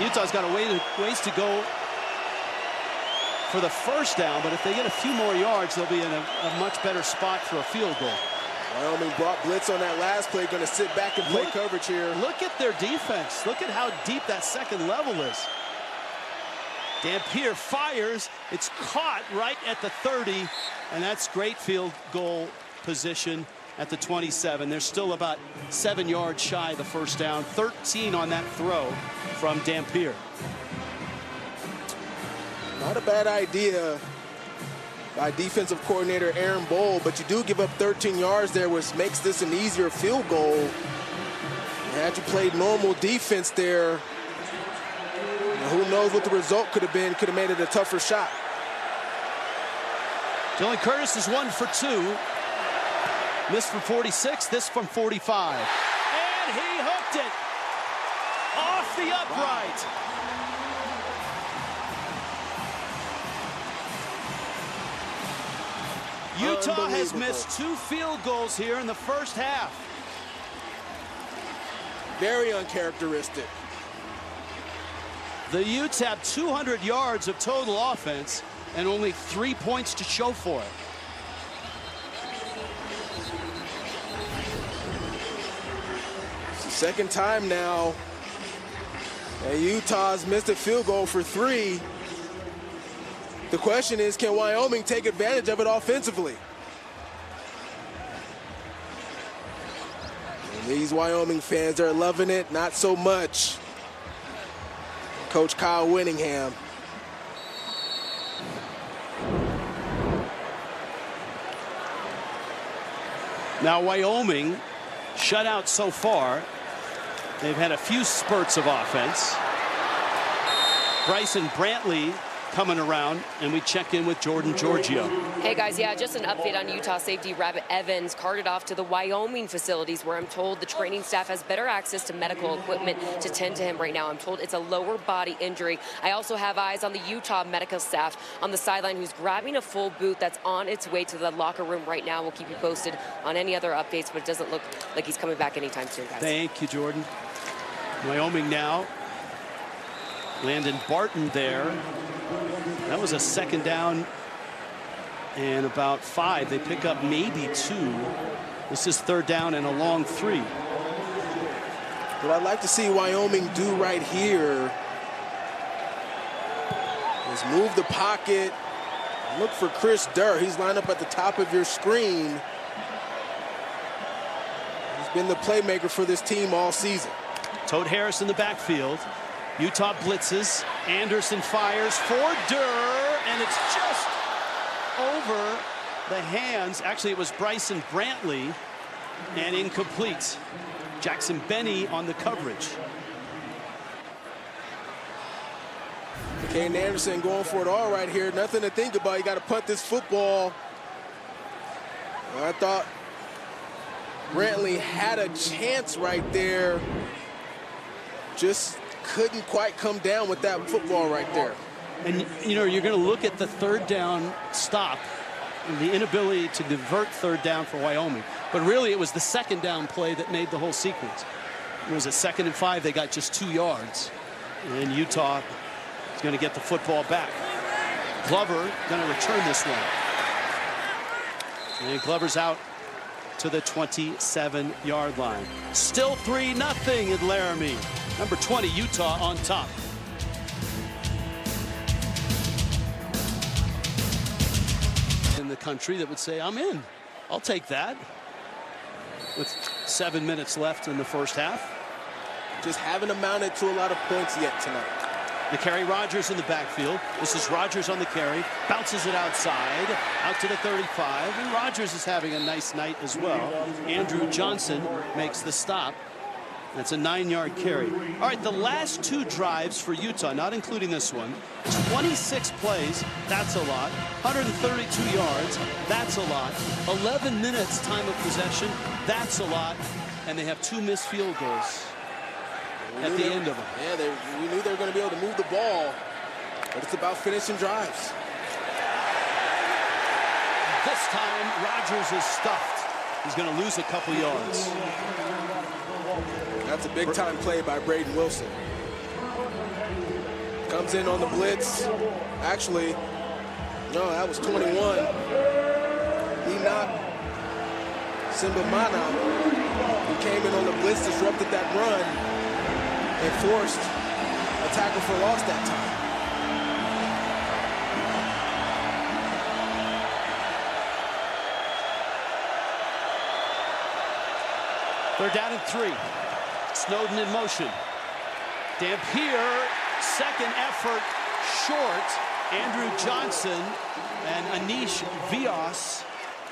Utah's got a ways to go for the first down, but if they get a few more yards, they'll be in a much better spot for a field goal. Wyoming brought blitz on that last play, going to sit back and play coverage here. Look at their defense. Look at how deep that second level is. Dampier fires. It's caught right at the 30, and that's great field goal position at the 27. They're still about 7 yards shy of the first down. 13 on that throw from Dampier. Not a bad idea by defensive coordinator Aaron Bowl, but you do give up 13 yards there, which makes this an easier field goal. And had you played normal defense there, who knows what the result could have been, could have made it a tougher shot. Dylan Curtis is 1 for 2. Missed from 46, this from 45. And he hooked it off the upright. Wow. Utah has missed 2 field goals here in the first half. Very uncharacteristic. The Utes have 200 yards of total offense and only 3 points to show for it. It's the second time now that Utah's missed a field goal for 3. The question is, can Wyoming take advantage of it offensively? And these Wyoming fans are loving it, not so much. Coach Kyle Winningham. Now Wyoming shut out so far. They've had a few spurts of offense. Bryson Brantley coming around, and we check in with Jordan Giorgio. Hey guys, yeah, just an update on Utah safety Rabbit Evans carted off to the Wyoming facilities, where I'm told the training staff has better access to medical equipment to tend to him right now. I'm told it's a lower body injury. I also have eyes on the Utah medical staff on the sideline who's grabbing a full boot that's on its way to the locker room right now. We'll keep you posted on any other updates, but it doesn't look like he's coming back anytime soon, guys. Thank you, Jordan. Wyoming now. Landon Barton there. That was a second down and about 5. They pick up maybe 2. This is third down and a long 3. What I'd like to see Wyoming do right here is move the pocket, look for Chris Durr. He's lined up at the top of your screen. He's been the playmaker for this team all season. Todd Harris in the backfield. Utah blitzes. Anderson fires for Durr, and it's just over the hands. Actually, it was Bryson Brantley, and incomplete. Jackson Benny on the coverage. Caden Anderson going for it all right here. Nothing to think about. You got to punt this football. I thought Brantley had a chance right there. Just couldn't quite come down with that football right there. And, you know, you're going to look at the third down stop and the inability to divert third down for Wyoming. But really, it was the second down play that made the whole sequence. It was a 2nd and 5. They got just 2 yards. And Utah is going to get the football back. Glover going to return this one. And Glover's out to the 27-yard line. Still 3-0 at Laramie. Number 20, Utah on top. In the country that would say, I'm in. I'll take that. With 7 minutes left in the first half. Just haven't amounted to a lot of points yet tonight. The carry, Rogers in the backfield. This is Rogers on the carry. Bounces it outside, out to the 35. And Rogers is having a nice night as well. Andrew Johnson makes the stop. That's a 9-yard carry. All right, the last 2 drives for Utah, not including this one. 26 plays, that's a lot. 132 yards, that's a lot. 11 minutes time of possession, that's a lot. And they have 2 missed field goals at the end of them. Yeah, we knew they were going to be able to move the ball, but it's about finishing drives. This time, Rogers is stuffed. He's going to lose a couple yards. That's a big-time play by Braden Wilson. Comes in on the blitz. Actually, no, that was 21. He knocked Simbamana, who came in on the blitz, disrupted that run, and forced a tackle for loss that time. They're down in 3. Snowden in motion. Dampier, second effort short. Andrew Johnson and Anish Vias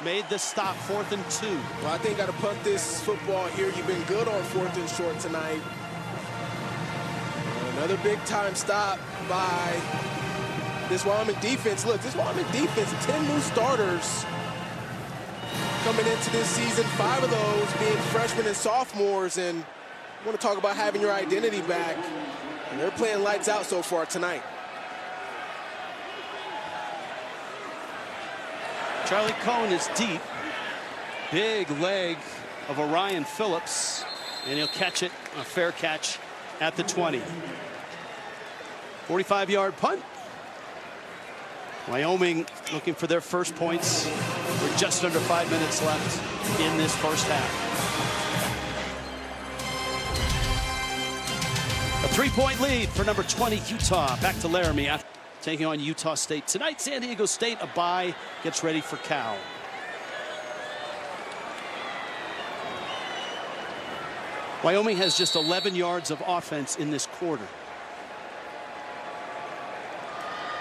made the stop, 4th and 2. Well, I think got to punt this football here. You've been good on 4th and short tonight. Another big-time stop by this Wyoming defense. Look, this Wyoming defense, 10 new starters coming into this season, 5 of those being freshmen and sophomores. And I want to talk about having your identity back. And they're playing lights out so far tonight. Charlie Cohn is deep. Big leg of Orion Phillips. And he'll catch it, a fair catch at the 20. 45-yard punt. Wyoming looking for their first points with just under 5 minutes left in this first half. A 3-point lead for number 20 Utah. Back to Laramie after taking on Utah State tonight. San Diego State, a bye, gets ready for Cal. Wyoming has just 11 yards of offense in this quarter.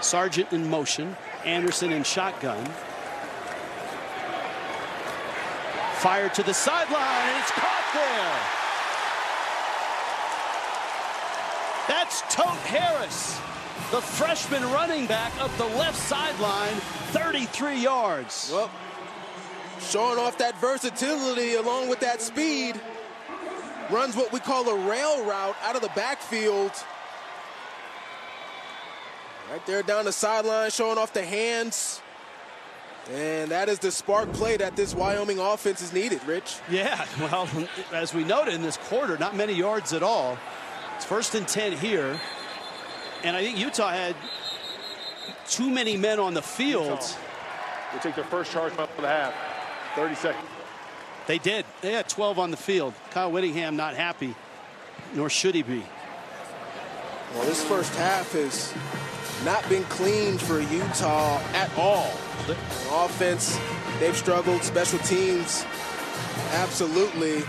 Sargent in motion. Anderson in shotgun. Fired to the sideline, and it's caught there. That's Tote Harris, the freshman running back up the left sideline, 33 yards. Well, showing off that versatility along with that speed. Runs what we call a rail route out of the backfield. Right there down the sideline, showing off the hands. And that is the spark play that this Wyoming offense is needed, Rich. Yeah, well, as we noted in this quarter, not many yards at all. It's 1st and 10 here. And I think Utah had too many men on the field. They take their first charge of the half. 30 seconds. They did. They had 12 on the field. Kyle Whittingham not happy, nor should he be. Well, this first half has not been clean for Utah at all. On offense, they've struggled. Special teams, absolutely.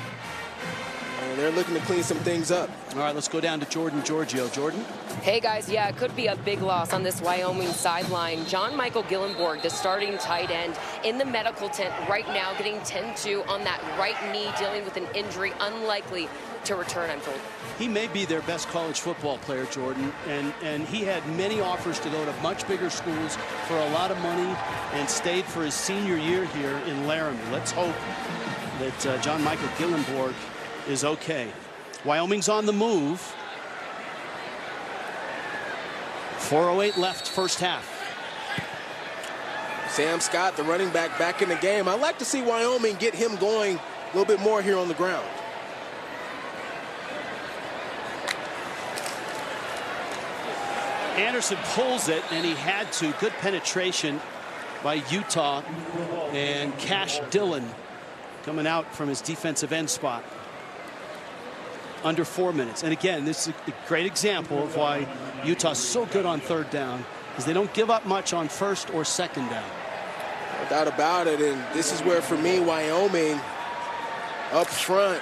And they're looking to clean some things up. All right, let's go down to Jordan Giorgio. Jordan? Hey, guys, yeah, it could be a big loss on this Wyoming sideline. John Michael Gillenborg, the starting tight end, in the medical tent right now, getting 10-2 on that right knee, dealing with an injury, unlikely to return, I'm told. He may be their best college football player, Jordan, and he had many offers to go to much bigger schools for a lot of money and stayed for his senior year here in Laramie. Let's hope that John Michael Gillenborg is okay. Wyoming's on the move. 4:08 left first half. Sam Scott, the running back in the game. I'd like to see Wyoming get him going a little bit more here on the ground. Anderson pulls it, and he had to. Good penetration by Utah, and Cash Dillon coming out from his defensive end spot. Under 4 minutes. And again, this is a great example of why Utah's so good on third down, is they don't give up much on first or second down. No doubt about it. And this is where, for me, Wyoming up front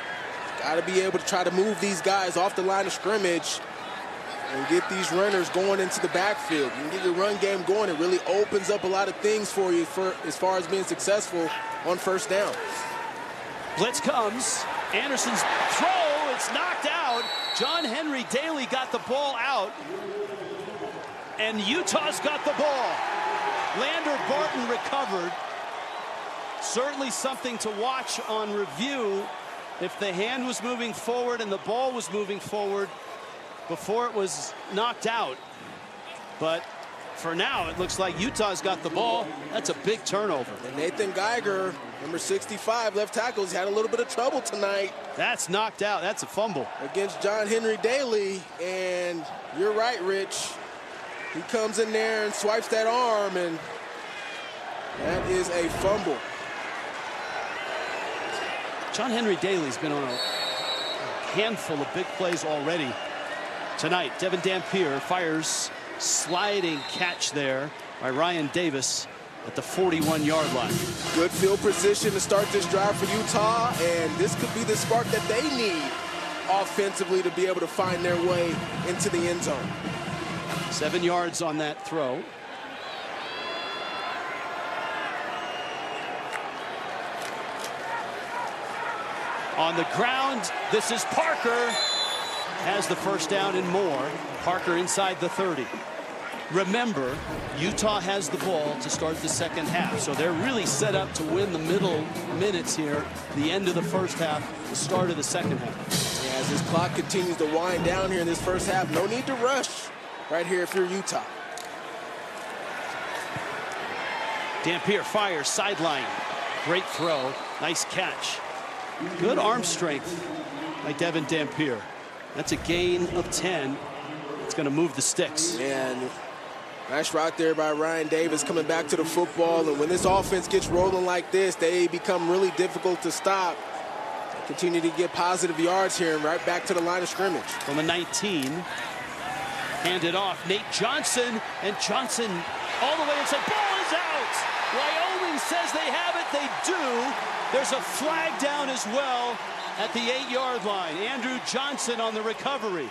got to be able to try to move these guys off the line of scrimmage and get these runners going into the backfield. You can get your run game going. It really opens up a lot of things for you as far as being successful on first down. Blitz comes. Anderson's throw. It's knocked out. John Henry Daly got the ball out. And Utah's got the ball. Lander Barton recovered. Certainly something to watch on review if the hand was moving forward and the ball was moving forward before it was knocked out. But for now, it looks like Utah's got the ball. That's a big turnover. And Nathan Geiger, number 65, left tackle, he's had a little bit of trouble tonight. That's knocked out. That's a fumble. Against John Henry Daly. And you're right, Rich. He comes in there and swipes that arm, and that is a fumble. John Henry Daly's been on a handful of big plays already tonight. Devin Dampier fires sliding catch there by Ryan Davis at the 41-yard line. Good field position to start this drive for Utah, and this could be the spark that they need offensively to be able to find their way into the end zone. 7 yards on that throw. On the ground, this is Parker. Has the first down and more. Parker inside the 30. Remember, Utah has the ball to start the second half, so they're really set up to win the middle minutes here, the end of the first half, the start of the second half. Yeah, as this clock continues to wind down here in this first half, no need to rush right here if you're Utah. Dampier fires sideline. Great throw. Nice catch. Good arm strength by Devin Dampier. That's a gain of 10. It's going to move the sticks. And nice route there by Ryan Davis coming back to the football. And when this offense gets rolling like this, they become really difficult to stop. Continue to get positive yards here and right back to the line of scrimmage. From the 19. Handed off. Nate Johnson. And Johnson all the way inside. Ball is out. Wyoming says they have it. They do. There's a flag down as well at the 8-yard line. Andrew Johnson on the recovery.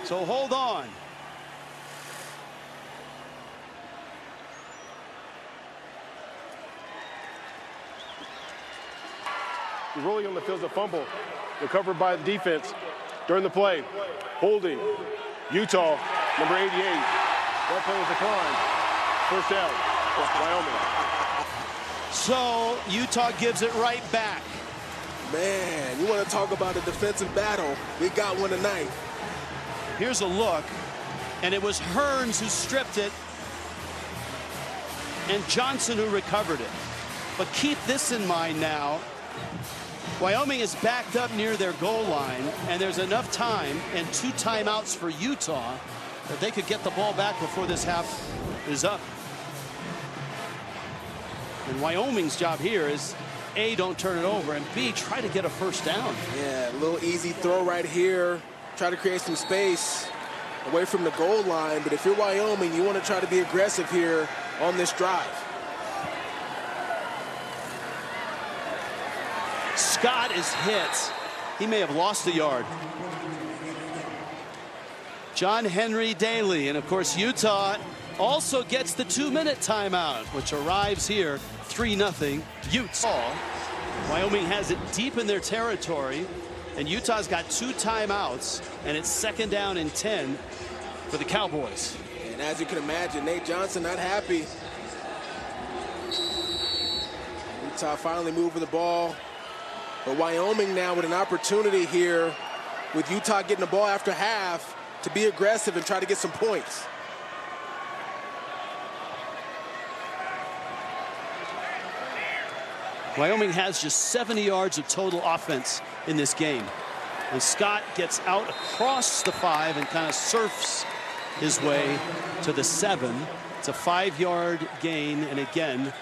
So hold on. Rolling on the field, a fumble. Recovered by the defense during the play. Holding. Utah, number 88. That play was declined. First down, Wyoming. So Utah gives it right back. Man, you want to talk about a defensive battle. We got one tonight. Here's a look, and it was Hearns who stripped it and Johnson who recovered it. But keep this in mind now. Wyoming is backed up near their goal line, and there's enough time and 2 timeouts for Utah that they could get the ball back before this half is up. And Wyoming's job here is A, don't turn it over, and B, try to get a first down. Yeah, a little easy throw right here. Try to create some space away from the goal line. But if you're Wyoming, you want to try to be aggressive here on this drive. Scott is hit. He may have lost a yard. John Henry Daly, and of course Utah also gets the 2-minute timeout, which arrives here 3-0 Utah. Wyoming has it deep in their territory, and Utah's got 2 timeouts, and it's 2nd down and 10 for the Cowboys. And as you can imagine, Nate Johnson not happy. Utah finally moving the ball. But Wyoming now with an opportunity here with Utah getting the ball after half to be aggressive and try to get some points. Wyoming has just 70 yards of total offense in this game. And Scott gets out across the 5 and kind of surfs his way to the 7. It's a 5-yard gain, and again,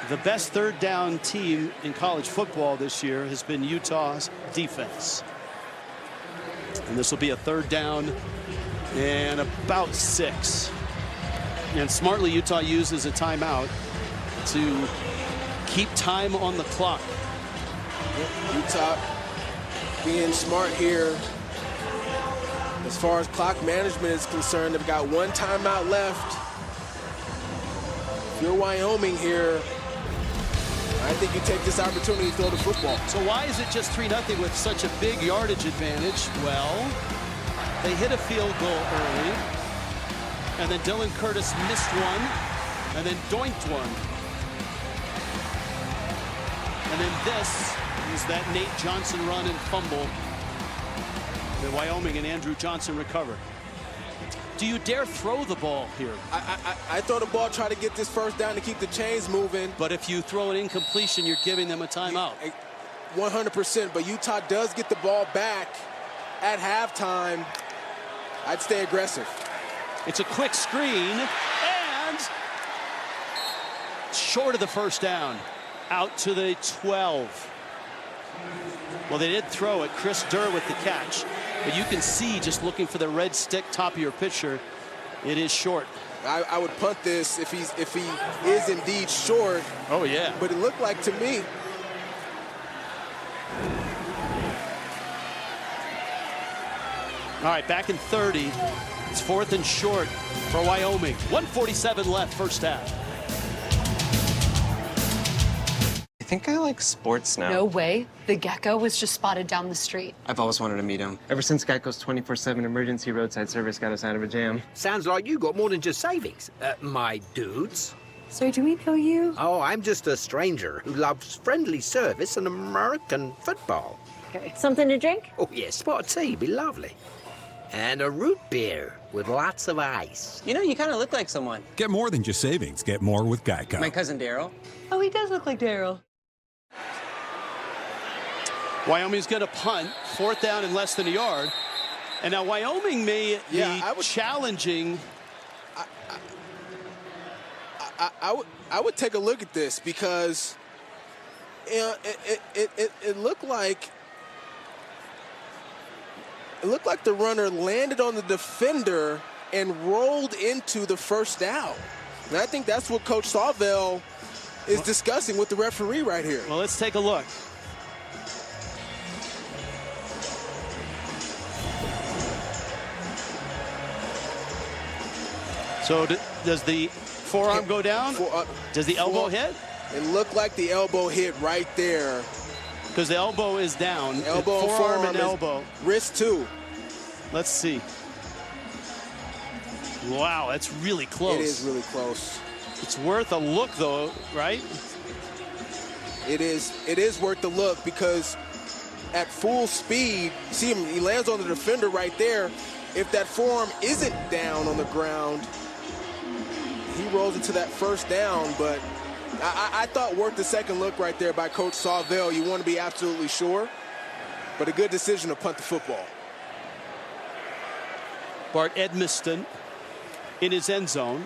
the best third down team in college football this year has been Utah's defense. And this will be a 3rd down and about 6. And smartly, Utah uses a timeout to keep time on the clock. Utah being smart here. As far as clock management is concerned, they've got 1 timeout left. If you're Wyoming here, I think you take this opportunity to throw the football. So why is it just 3-0 with such a big yardage advantage? Well, they hit a field goal early, and then Dylan Curtis missed one, and then doinked one. And then this is that Nate Johnson run and fumble that Wyoming and Andrew Johnson recover. Do you dare throw the ball here? I throw the ball, try to get this 1st down to keep the chains moving. But if you throw an incompletion, you're giving them a timeout. 100%, but Utah does get the ball back at halftime. I'd stay aggressive. It's a quick screen, and short of the 1st down, out to the 12. Well, they did throw it. Chris Durr with the catch. But you can see, just looking for the red stick top of your picture, it is short. I would punt this if he is indeed short. Oh, yeah. But it looked like to me. All right, back in 30. It's 4th and short for Wyoming. 1:47 left, 1st half. I think I like sports now. No way. The Gecko was just spotted down the street. I've always wanted to meet him. Ever since Geico's 24/7 emergency roadside service got us out of a jam. Sounds like you got more than just savings, my dudes. So do we know you? Oh, I'm just a stranger who loves friendly service and American football. Okay. Something to drink? Oh, yes, spot of tea, be lovely. And a root beer with lots of ice. You know, you kind of look like someone. Get more than just savings. Get more with Geico. My cousin Daryl. Oh, he does look like Daryl. Wyoming's going to punt, 4th down and less than a yard. And now Wyoming may be challenging. I would take a look at this because it looked like the runner landed on the defender and rolled into the 1st down. And I think that's what Coach Sawvell is discussing with the referee right here. Well, let's take a look. So does the forearm go down? Does the elbow hit? It looked like the elbow hit right there. Because the elbow is down. Elbow, forearm and elbow. Wrist too. Let's see. Wow, that's really close. It is really close. It's worth a look, though, right? It is worth the look because at full speed, see him, he lands on the defender right there. If that forearm isn't down on the ground, he rolls into that 1st down, but I thought worth the second look right there by Coach Sawvell. You want to be absolutely sure, but a good decision to punt the football. Bart Edmiston in his end zone.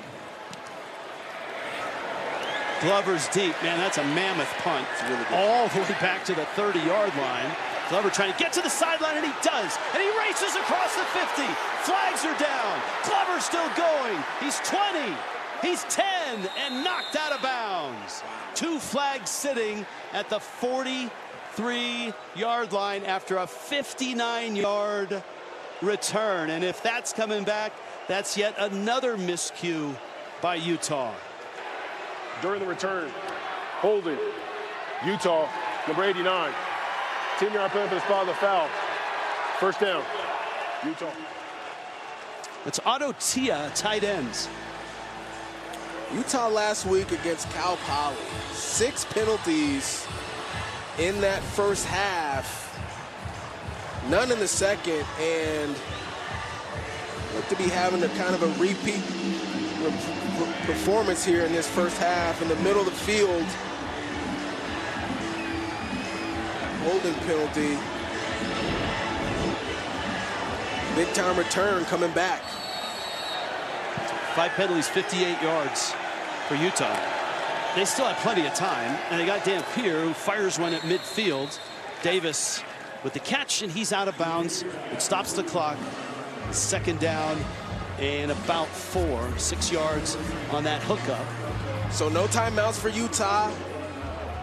Glover's deep. Man, that's a mammoth punt. Really all the way back to the 30-yard line. Glover trying to get to the sideline, and he does. And he races across the 50. Flags are down. Glover still going. He's 20. He's 10 and knocked out of bounds. 2 flags sitting at the 43-yard line after a 59-yard return. And if that's coming back, that's yet another miscue by Utah. During the return, holding, Utah, number 89. 10-yard penalty for the spot of the foul. 1st down, Utah. It's Otto Tia, tight ends. Utah last week against Cal Poly. 6 penalties in that 1st half. None in the second, and look to be having a kind of a repeat performance here in this 1st half in the middle of the field. Holding penalty. Big time return coming back. 5 penalties, 58 yards for Utah. They still have plenty of time, and they got Dampier, who fires one at midfield. Davis with the catch, and he's out of bounds. It stops the clock. 2nd down and about 6 yards on that hookup. So no timeouts for Utah.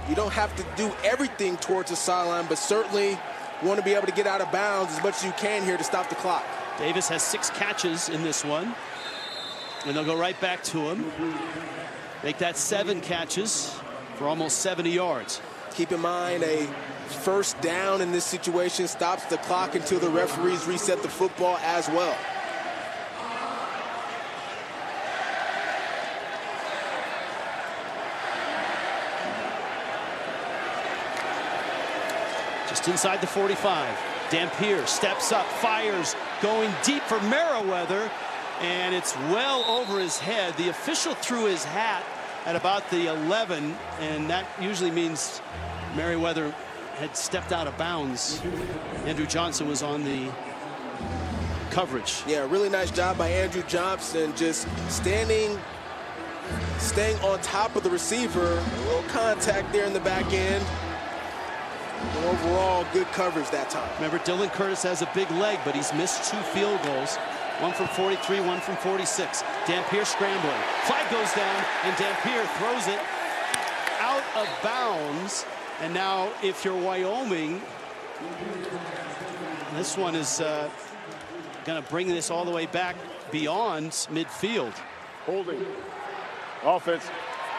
You don't have to do everything towards the sideline, but certainly want to be able to get out of bounds as much as you can here to stop the clock. Davis has 6 catches in this one, and they'll go right back to him. Make that 7 catches for almost 70 yards. Keep in mind, a 1st down in this situation stops the clock until the referees reset the football as well. Just inside the 45. Dampier steps up, fires, going deep for Merriweather, and it's well over his head. The official threw his hat at about the 11, and that usually means Merriweather had stepped out of bounds. Andrew Johnson was on the coverage. Yeah, really nice job by Andrew Johnson, just staying on top of the receiver. A little contact there in the back end. And overall, good coverage that time. Remember, Dylan Curtis has a big leg, but he's missed 2 field goals. 1 from 43, 1 from 46. Dampier scrambling. Flag goes down, and Dampier throws it out of bounds. And now, if you're Wyoming, this one is going to bring this all the way back beyond midfield. Holding. Offense,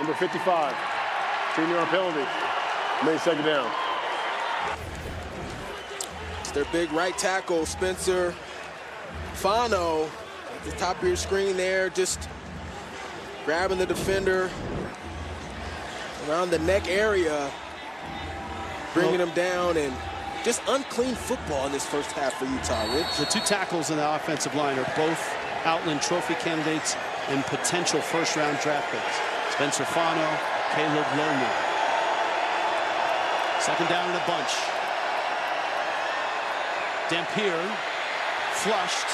number 55. 10-yard penalty. Made 2nd down. It's their big right tackle, Spencer Fano, at the top of your screen there, just grabbing the defender around the neck area, bringing him down, and just unclean football in this 1st half for Utah, Rich. The 2 tackles in the offensive line are both Outland Trophy candidates and potential 1st-round draft picks. Spencer Fano, Caleb Lohman. 2nd down in a bunch. Dampier flushed,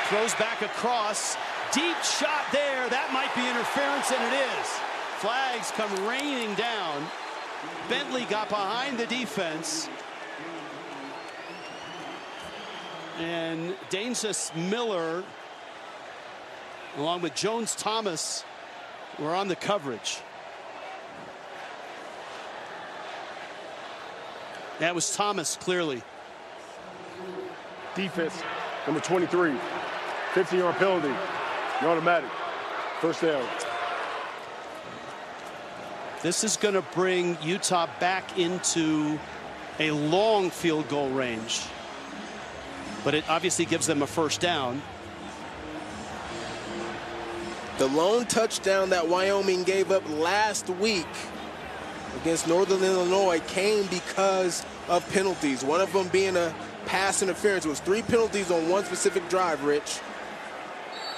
throws back across, deep shot there. That might be interference, and it is. Flags come raining down. Bentley got behind the defense, and Danesas Miller, along with Jones Thomas, were on the coverage. That was Thomas, clearly. Defense, number 23. 15-yard penalty. You're automatic. 1st down. This is going to bring Utah back into a long field goal range, but it obviously gives them a 1st down. The lone touchdown that Wyoming gave up last week against Northern Illinois came because of penalties, one of them being a pass interference. It was 3 penalties on one specific drive, Rich.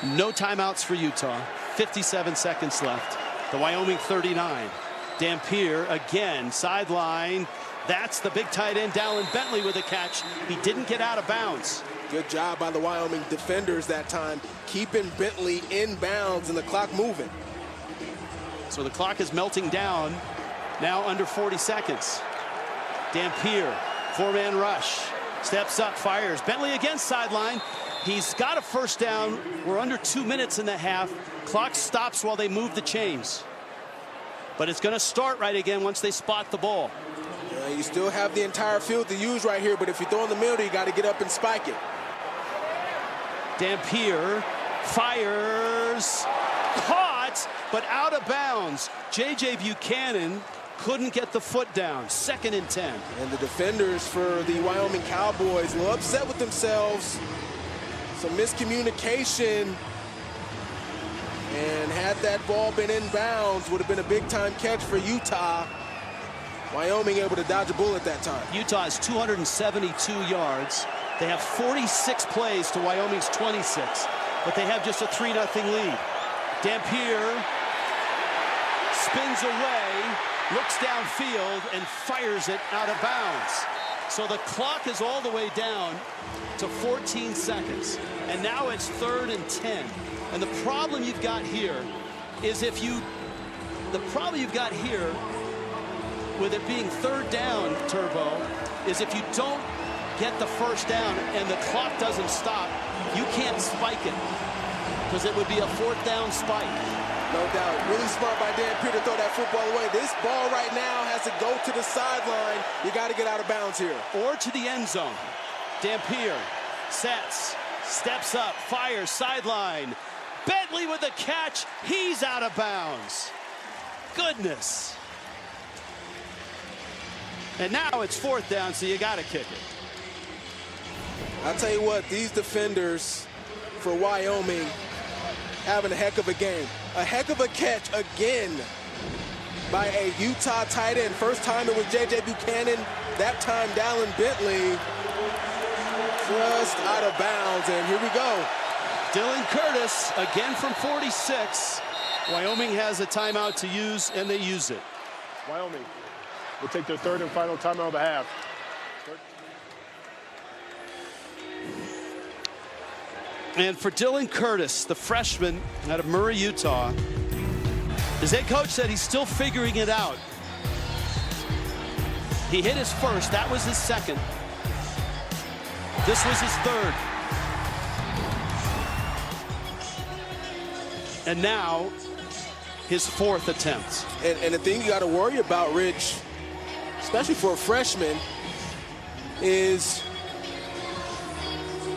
No timeouts for Utah. 57 seconds left. The Wyoming 39. Dampier again, sideline. That's the big tight end, Dallin Bentley, with a catch. He didn't get out of bounds. Good job by the Wyoming defenders that time, keeping Bentley in bounds and the clock moving. So the clock is melting down. Now under 40 seconds. Dampier, 4-man rush. Steps up, fires. Bentley again, sideline. He's got a 1st down. We're under 2 minutes in the half. Clock stops while they move the chains. But it's going to start right again once they spot the ball. You still have the entire field to use right here, but if you throw in the middle, you got to get up and spike it. Dampier fires. Caught, but out of bounds. J.J. Buchanan couldn't get the foot down. 2nd and 10. And the defenders for the Wyoming Cowboys a little upset with themselves. Some miscommunication. And had that ball been in bounds, would have been a big-time catch for Utah. Wyoming able to dodge a bullet that time. Utah has 272 yards. They have 46 plays to Wyoming's 26, but they have just a 3-0 lead. Dampier spins away, looks downfield, and fires it out of bounds. So the clock is all the way down to 14 seconds. And now it's 3rd and 10. And the problem you've got here is with it being 3rd down, Turbo, is if you don't get the 1st down and the clock doesn't stop, you can't spike it because it would be a 4th down spike. No doubt. Really smart by Dampier to throw that football away. This ball right now has to go to the sideline. You got to get out of bounds here. Or to the end zone. Dampier sets, steps up, fires, sideline. Bentley with the catch. He's out of bounds. Goodness. And now it's 4th down, so you got to kick it. I'll tell you what, these defenders for Wyoming having a heck of a game. A heck of a catch again by a Utah tight end. First time it was J.J. Buchanan. That time Dallin Bentley just out of bounds. And here we go. Dylan Curtis again from 46. Wyoming has a timeout to use, and they use it. Wyoming will take their 3rd and final timeout of the half. And for Dylan Curtis, the freshman out of Murray, Utah, his head coach said he's still figuring it out. He hit his 1st. That was his 2nd. This was his 3rd. And now his 4th attempt. And the thing you got to worry about, Rich, especially for a freshman, is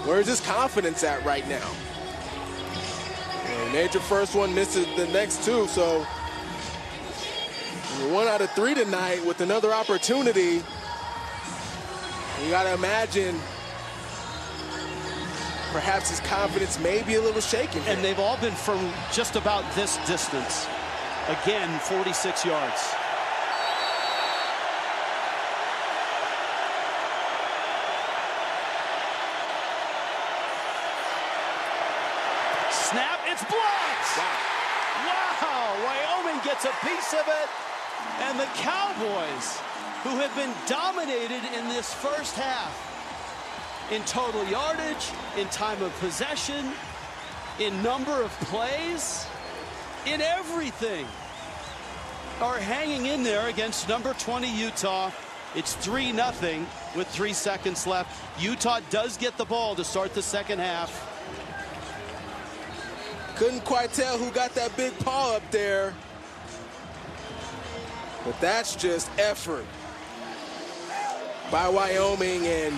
where's his confidence at right now? He made your first one, missed the next 2, so 1 out of 3 tonight with another opportunity. You got to imagine perhaps his confidence may be a little shaken here. And they've all been from just about this distance. Again, 46 yards. Snap, it's blocked! Wow, Wyoming gets a piece of it. And the Cowboys, who have been dominated in this first half, in total yardage, in time of possession, in number of plays, in everything, are hanging in there against number 20 Utah. It's 3-0 with 3 seconds left. Utah does get the ball to start the second half. Couldn't quite tell who got that big paw up there. But that's just effort by Wyoming. And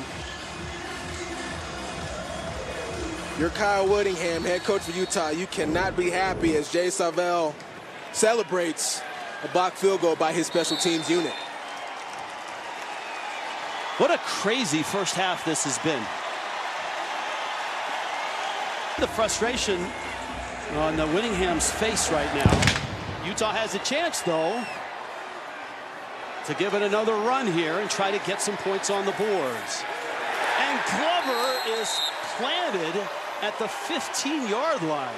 you're Kyle Whittingham, head coach for Utah. You cannot be happy as Jay Savell celebrates a blocked field goal by his special teams unit. What a crazy first half this has been. The frustration on Whittingham's face right now. Utah has a chance, though, to give it another run here and try to get some points on the boards. And Glover is planted at the 15-yard line.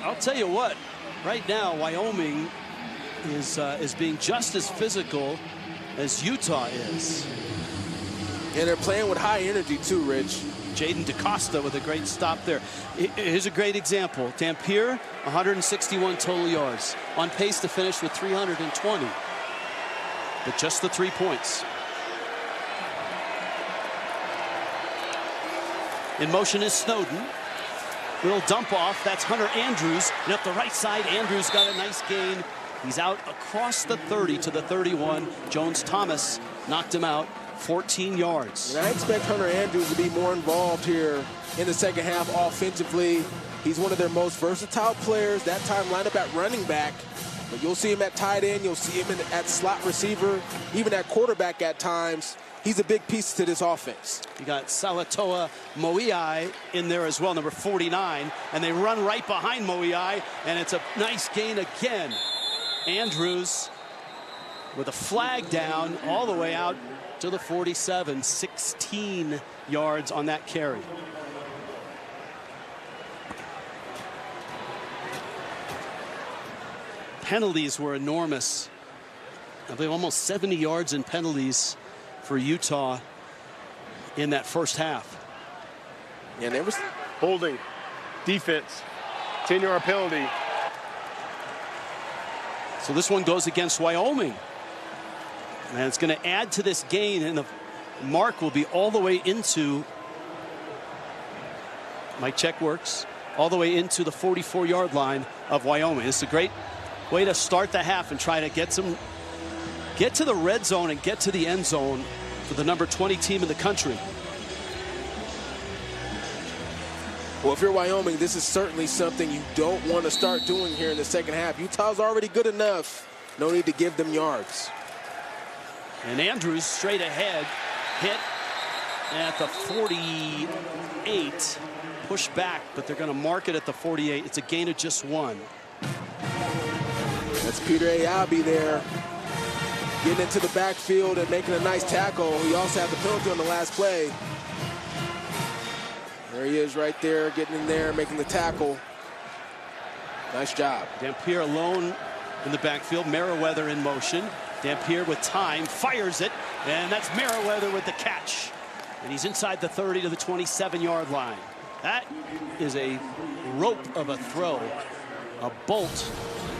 I'll tell you what, right now, Wyoming is being just as physical as Utah is. And they're playing with high energy, too, Rich. Jaden DaCosta with a great stop there. Here's a great example. Dampier, 161 total yards. On pace to finish with 320. But just the 3 points. In motion is Snowden. Little dump off. That's Hunter Andrews. And up the right side, Andrews got a nice gain. He's out across the 30 to the 31. Jones-Thomas knocked him out. 14 yards. And I expect Hunter Andrews to be more involved here in the second half offensively. He's one of their most versatile players. That time lined up at running back. But you'll see him at tight end. You'll see him at slot receiver, even at quarterback at times. He's a big piece to this offense. You got Salatoa Moiai in there as well, number 49. And they run right behind Moiai, and it's a nice gain again. Andrews with a flag down all the way out to the 47, 16 yards on that carry. Penalties were enormous I believe almost 70 yards in penalties for Utah in that first half. And there was holding, defense, 10-yard penalty. So this one goes against Wyoming. And it's going to add to this gain, and the mark will be all the way into, my check works, all the way into the 44-yard line of Wyoming. It's a great way to start the half and try to get to the red zone and get to the end zone for the number 20 team in the country. Well, if you're Wyoming, this is certainly something you don't want to start doing here in the second half. Utah's already good enough. No need to give them yards. And Andrews straight ahead, hit at the 48. Push back, but they're going to mark it at the 48. It's a gain of just 1. That's Peter Ayabi there, getting into the backfield and making a nice tackle. He also had the penalty on the last play. There he is right there, getting in there, making the tackle. Nice job. Dampier alone in the backfield. Merriweather in motion. Dampier with time, fires it, and that's Merriweather with the catch. And he's inside the 30 to the 27-yard line. That is a rope of a throw, a bolt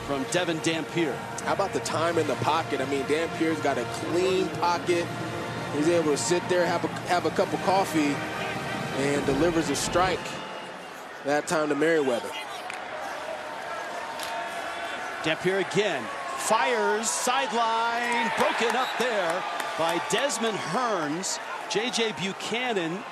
from Devin Dampier. How about the time in the pocket? I mean, Dampier's got a clean pocket. He's able to sit there, have a cup of coffee, and delivers a strike that time to Merriweather. Dampier again, fires, sideline, broken up there by Desmond Hearns. J.J. Buchanan,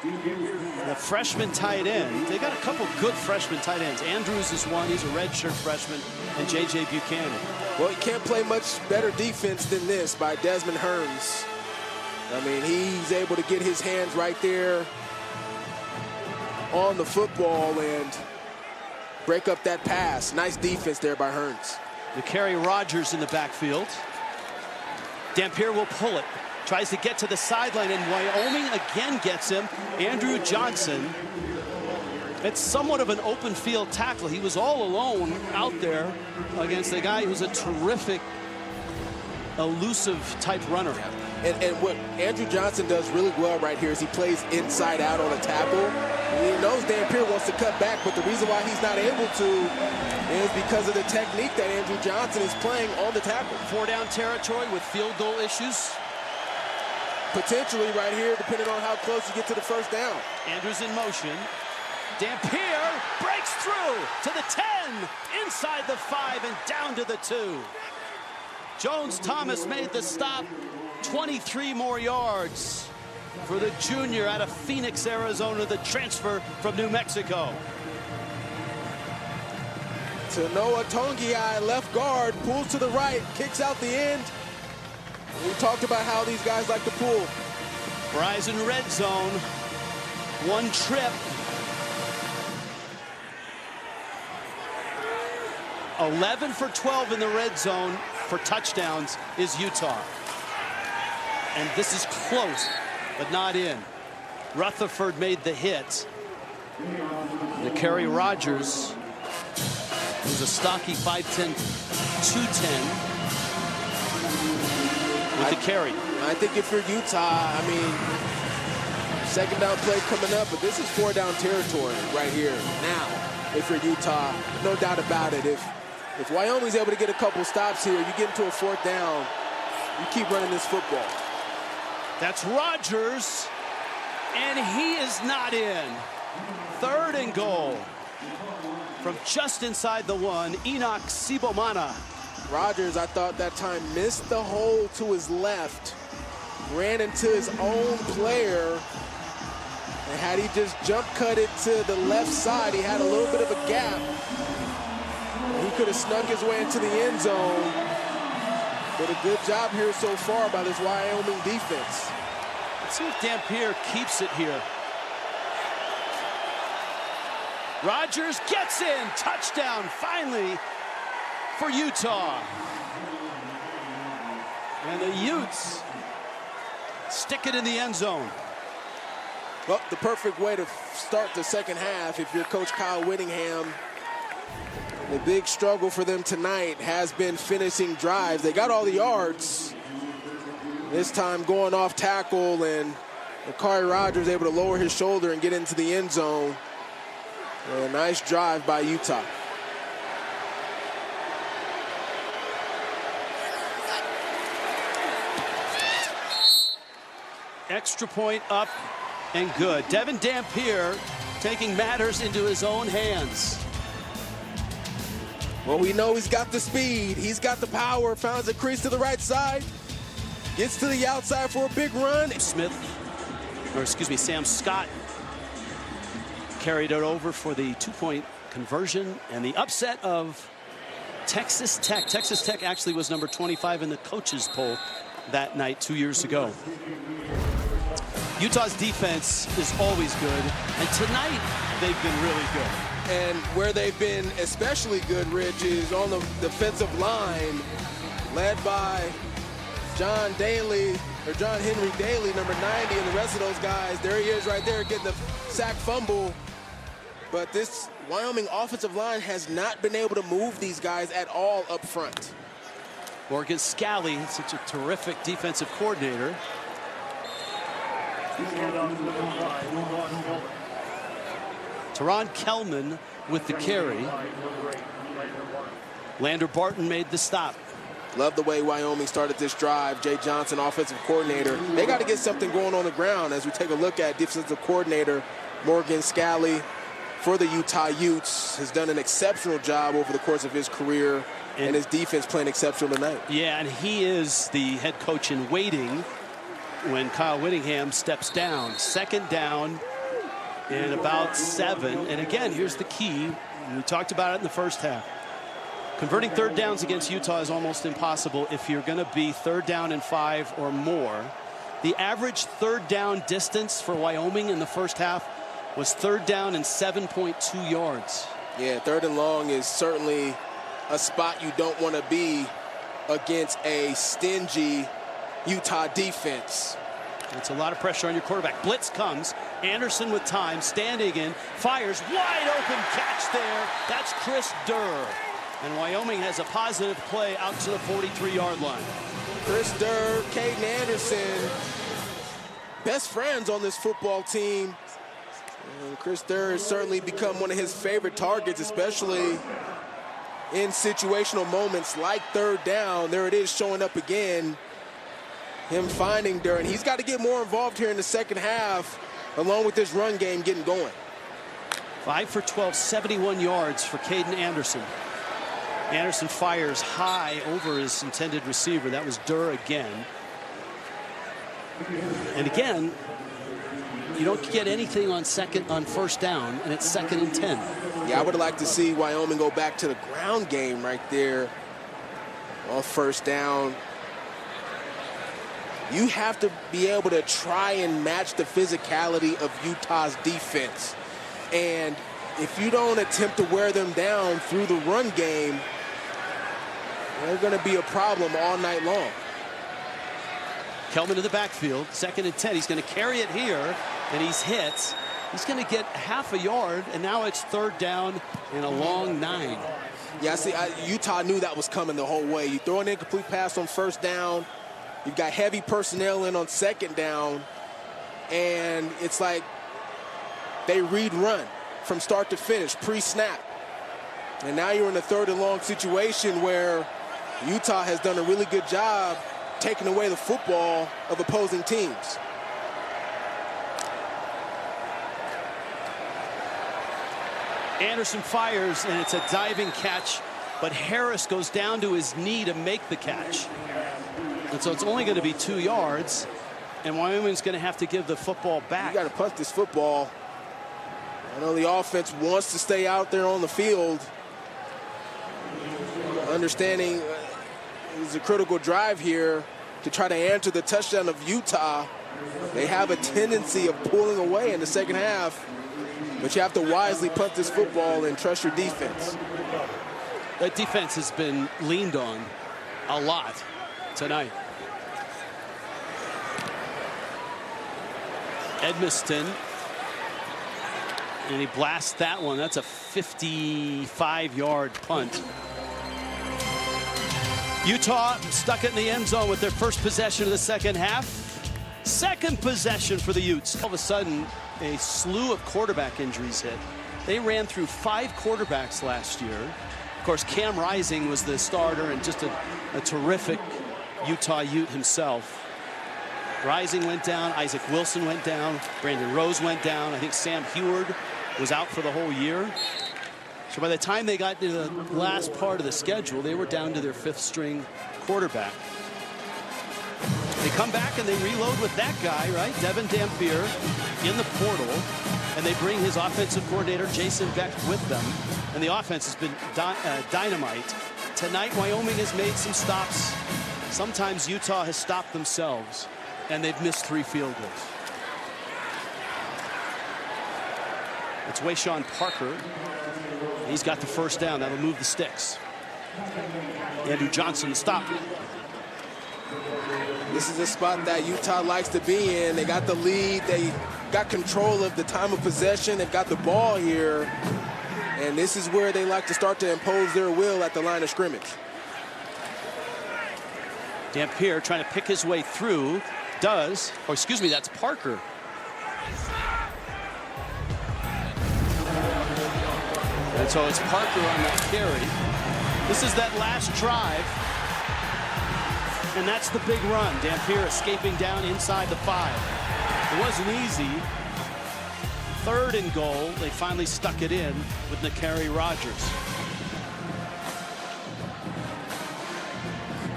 the freshman tight end. They got a couple good freshman tight ends. Andrews is one, he's a redshirt freshman, and J.J. Buchanan. Well, you can't play much better defense than this by Desmond Hearns. I mean, he's able to get his hands right there on the football and break up that pass. Nice defense there by Hearns. McCary Rogers in the backfield. Dampier will pull it. Tries to get to the sideline, and Wyoming again gets him. Andrew Johnson. It's somewhat of an open field tackle. He was all alone out there against a guy who's a terrific, elusive type runner. And what Andrew Johnson does really well right here is he plays inside out on a tackle. He knows Dampier wants to cut back, but the reason why he's not able to is because of the technique that Andrew Johnson is playing on the tackle. 4-down territory with field goal issues. Potentially right here, depending on how close you get to the first down. Andrews in motion. Dampier breaks through to the 10, inside the 5, and down to the 2. Jones-Thomas made the stop. 23 more yards for the junior out of Phoenix, Arizona, the transfer from New Mexico. Tanoa Tongiai, left guard, pulls to the right, kicks out the end. We talked about how these guys like to pull. Verizon red zone, one trip. 11 for 12 in the red zone for touchdowns is Utah. And this is close, but not in. Rutherford made the hit. McCary Rogers, who's a stocky 5'10", 210, with the carry. I think if you're Utah, I mean, second down play coming up, but this is 4-down territory right here now. If you're Utah, no doubt about it. If Wyoming's able to get a couple stops here, you get into a 4th down, you keep running this football. That's Rogers, and he is not in. 3rd and goal from just inside the 1, Enoch Sibomana. Rogers, I thought that time, missed the hole to his left, ran into his own player, and had he just jump cut it to the left side, he had a little bit of a gap. He could have snuck his way into the end zone. But a good job here so far by this Wyoming defense. Let's see if Dampier keeps it here. Rogers gets in, touchdown finally for Utah. And the Utes stick it in the end zone. Well, the perfect way to start the second half if you're Coach Kyle Whittingham. The big struggle for them tonight has been finishing drives. They got all the yards. This time going off tackle, and Makari Rogers able to lower his shoulder and get into the end zone. A nice drive by Utah. Extra point up and good. Devin Dampier taking matters into his own hands. Well, we know he's got the speed. He's got the power. Finds a crease to the right side. Gets to the outside for a big run. Sam Scott carried it over for the 2-point conversion and the upset of Texas Tech. Texas Tech actually was number 25 in the coaches poll that night 2 years ago. Utah's defense is always good, and tonight they've been really good. And where they've been especially good, Rich, is on the defensive line, led by John Henry Daly, number 90, and the rest of those guys. There he is right there getting the sack fumble. But this Wyoming offensive line has not been able to move these guys at all up front. Morgan Scally, such a terrific defensive coordinator. Teron Kelman with the carry. Lander Barton made the stop. Love the way Wyoming started this drive. Jay Johnson, offensive coordinator. They got to get something going on the ground as we take a look at defensive coordinator Morgan Scally for the Utah Utes. Has done an exceptional job over the course of his career, and his defense playing exceptional tonight. Yeah, and he is the head coach in waiting when Kyle Whittingham steps down. 2nd down and about 7. And again, here's the key. We talked about it in the first half. Converting 3rd downs against Utah is almost impossible if you're going to be 3rd down and 5 or more. The average 3rd down distance for Wyoming in the first half was 3rd down and 7.2 yards. Yeah, 3rd and long is certainly a spot you don't want to be against a stingy Utah defense. It's a lot of pressure on your quarterback. Blitz comes. Anderson with time, standing in, fires, wide open catch there. That's Chris Durr. And Wyoming has a positive play out to the 43-yard line. Chris Durr, Caden Anderson, best friends on this football team. And Chris Durr has certainly become one of his favorite targets, especially in situational moments like 3rd down. There it is showing up again. Him finding Durr, and he's got to get more involved here in the second half, along with this run game getting going. 5 for 12, 71 yards for Caden Anderson. Anderson fires high over his intended receiver. That was Durr again. And again, you don't get anything on 1st down, and it's 2nd and 10. Yeah, I would like to see Wyoming go back to the ground game right there on 1st down. You have to be able to try and match the physicality of Utah's defense. And if you don't attempt to wear them down through the run game, they're going to be a problem all night long. Kelman in the backfield, 2nd and 10. He's going to carry it here, and he's hit. He's going to get half a yard, and now it's 3rd down and a long 9. Yeah, see, Utah knew that was coming the whole way. You throw an incomplete pass on 1st down. You've got heavy personnel in on 2nd down, and it's like they read run from start to finish, pre-snap. And now you're in a 3rd and long situation where Utah has done a really good job taking away the football of opposing teams. Anderson fires, and it's a diving catch, but Harris goes down to his knee to make the catch. And so it's only going to be 2 yards, and Wyoming's going to have to give the football back. You got to punt this football. I know the offense wants to stay out there on the field. Understanding it's a critical drive here to try to answer the touchdown of Utah. They have a tendency of pulling away in the second half, but you have to wisely punt this football and trust your defense. That defense has been leaned on a lot tonight. Edmiston And he blasts that one. That's a 55-yard punt. Utah stuck it in the end zone with their first possession of the second half. Second possession for the Utes. All of a sudden, a slew of quarterback injuries hit. They ran through 5 quarterbacks last year. Of course, Cam Rising was the starter and just a terrific Utah Ute himself. Rising went down, Isaac Wilson went down, Brandon Rose went down. I think Sam Heward was out for the whole year. So by the time they got to the last part of the schedule, they were down to their 5th string quarterback. They come back and they reload with that guy, right? Devin Dampier in the portal. And they bring his offensive coordinator, Jason Beck, with them. And the offense has been dynamite. Tonight, Wyoming has made some stops. Sometimes Utah has stopped themselves. And they've missed 3 field goals. It's Wayshawn Parker. He's got the first down. That'll move the sticks. Andrew Johnson to stop. This is a spot that Utah likes to be in. They got the lead. They got control of the time of possession. They've got the ball here. And this is where they like to start to impose their will at the line of scrimmage. Dampier trying to pick his way through. Does. Oh, excuse me, that's Parker. And so it's Parker on that carry. This is that last drive. And that's the big run. Dampier escaping down inside the 5. It wasn't easy. 3rd and goal. They finally stuck it in with Nakari Rogers.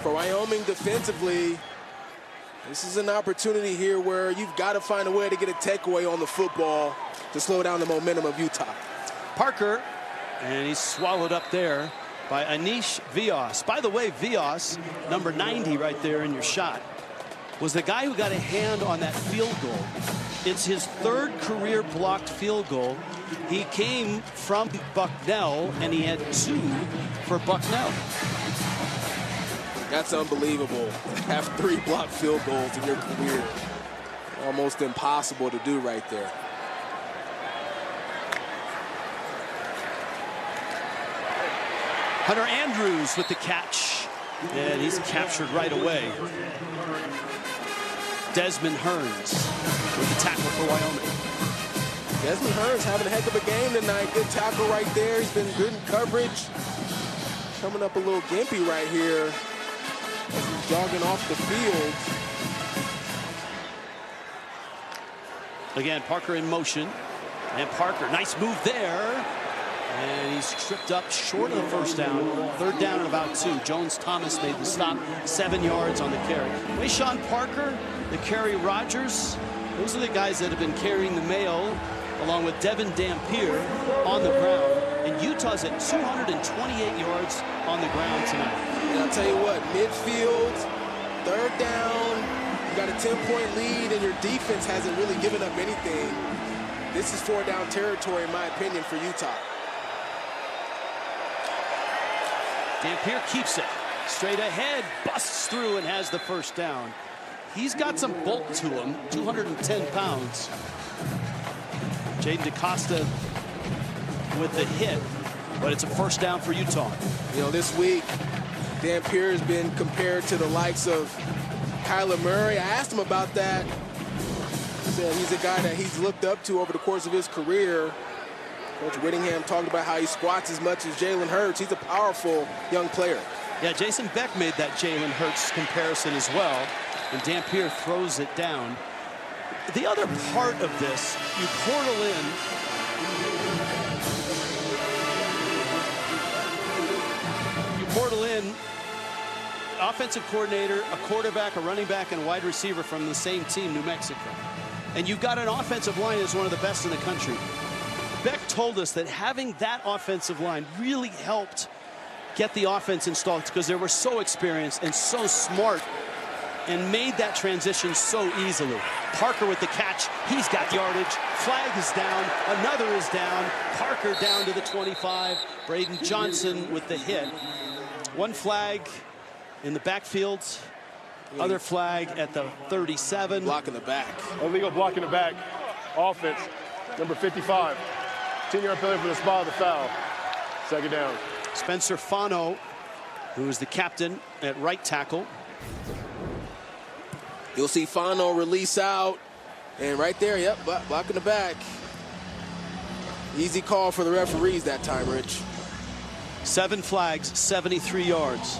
For Wyoming defensively, this is an opportunity here where you've got to find a way to get a takeaway on the football to slow down the momentum of Utah. Parker, and he's swallowed up there by Anish Vios. By the way, Vios, number 90 right there in your shot, was the guy who got a hand on that field goal. It's his 3rd career blocked field goal. He came from Bucknell, and he had 2 for Bucknell. That's unbelievable. Have 3 blocked field goals in your career. Almost impossible to do right there. Hunter Andrews with the catch, and he's captured right away. Desmond Hearns with the tackle for Wyoming. Desmond Hearns having a heck of a game tonight. Good tackle right there. He's been good in coverage. Coming up a little gimpy right here as he's jogging off the field. Again, Parker in motion. And Parker, nice move there. And he's tripped up short of the first down. 3rd down and about 2. Jones-Thomas made the stop. 7 yards on the carry. Wayshawn Parker, Nakari Rogers. Those are the guys that have been carrying the mail along with Devin Dampier on the ground. And Utah's at 228 yards on the ground tonight. And I'll tell you what, midfield, 3rd down, you got a 10-point lead and your defense hasn't really given up anything. This is 4-down territory, in my opinion, for Utah. Dampier keeps it straight ahead, busts through and has the first down. He's got some bulk to him, 210 pounds. Jaden DaCosta with the hit, but it's a first down for Utah. You know, this week, Dampier has been compared to the likes of Kyler Murray. I asked him about that. He said he's a guy that he's looked up to over the course of his career. Coach Whittingham talked about how he squats as much as Jalen Hurts. He's a powerful young player. Yeah, Jason Beck made that Jalen Hurts comparison as well, and Dampier throws it down. The other part of this, you portal in. You portal in offensive coordinator, a quarterback, a running back, and a wide receiver from the same team, New Mexico. And you've got an offensive line that's one of the best in the country. Beck told us that having that offensive line really helped get the offense installed because they were so experienced and so smart and made that transition so easily. Parker with the catch. He's got yardage. Flag is down. Another is down. Parker down to the 25. Braden Johnson with the hit. One flag in the backfield. Other flag at the 37. Block in the back. Illegal block in the back. Offense, number 55. 10-yard penalty for the spot of the foul. Second down. Spencer Fano, who is the captain at right tackle. You'll see Fano release out. And right there, yep, blocking the back. Easy call for the referees that time, Rich. 7 flags, 73 yards.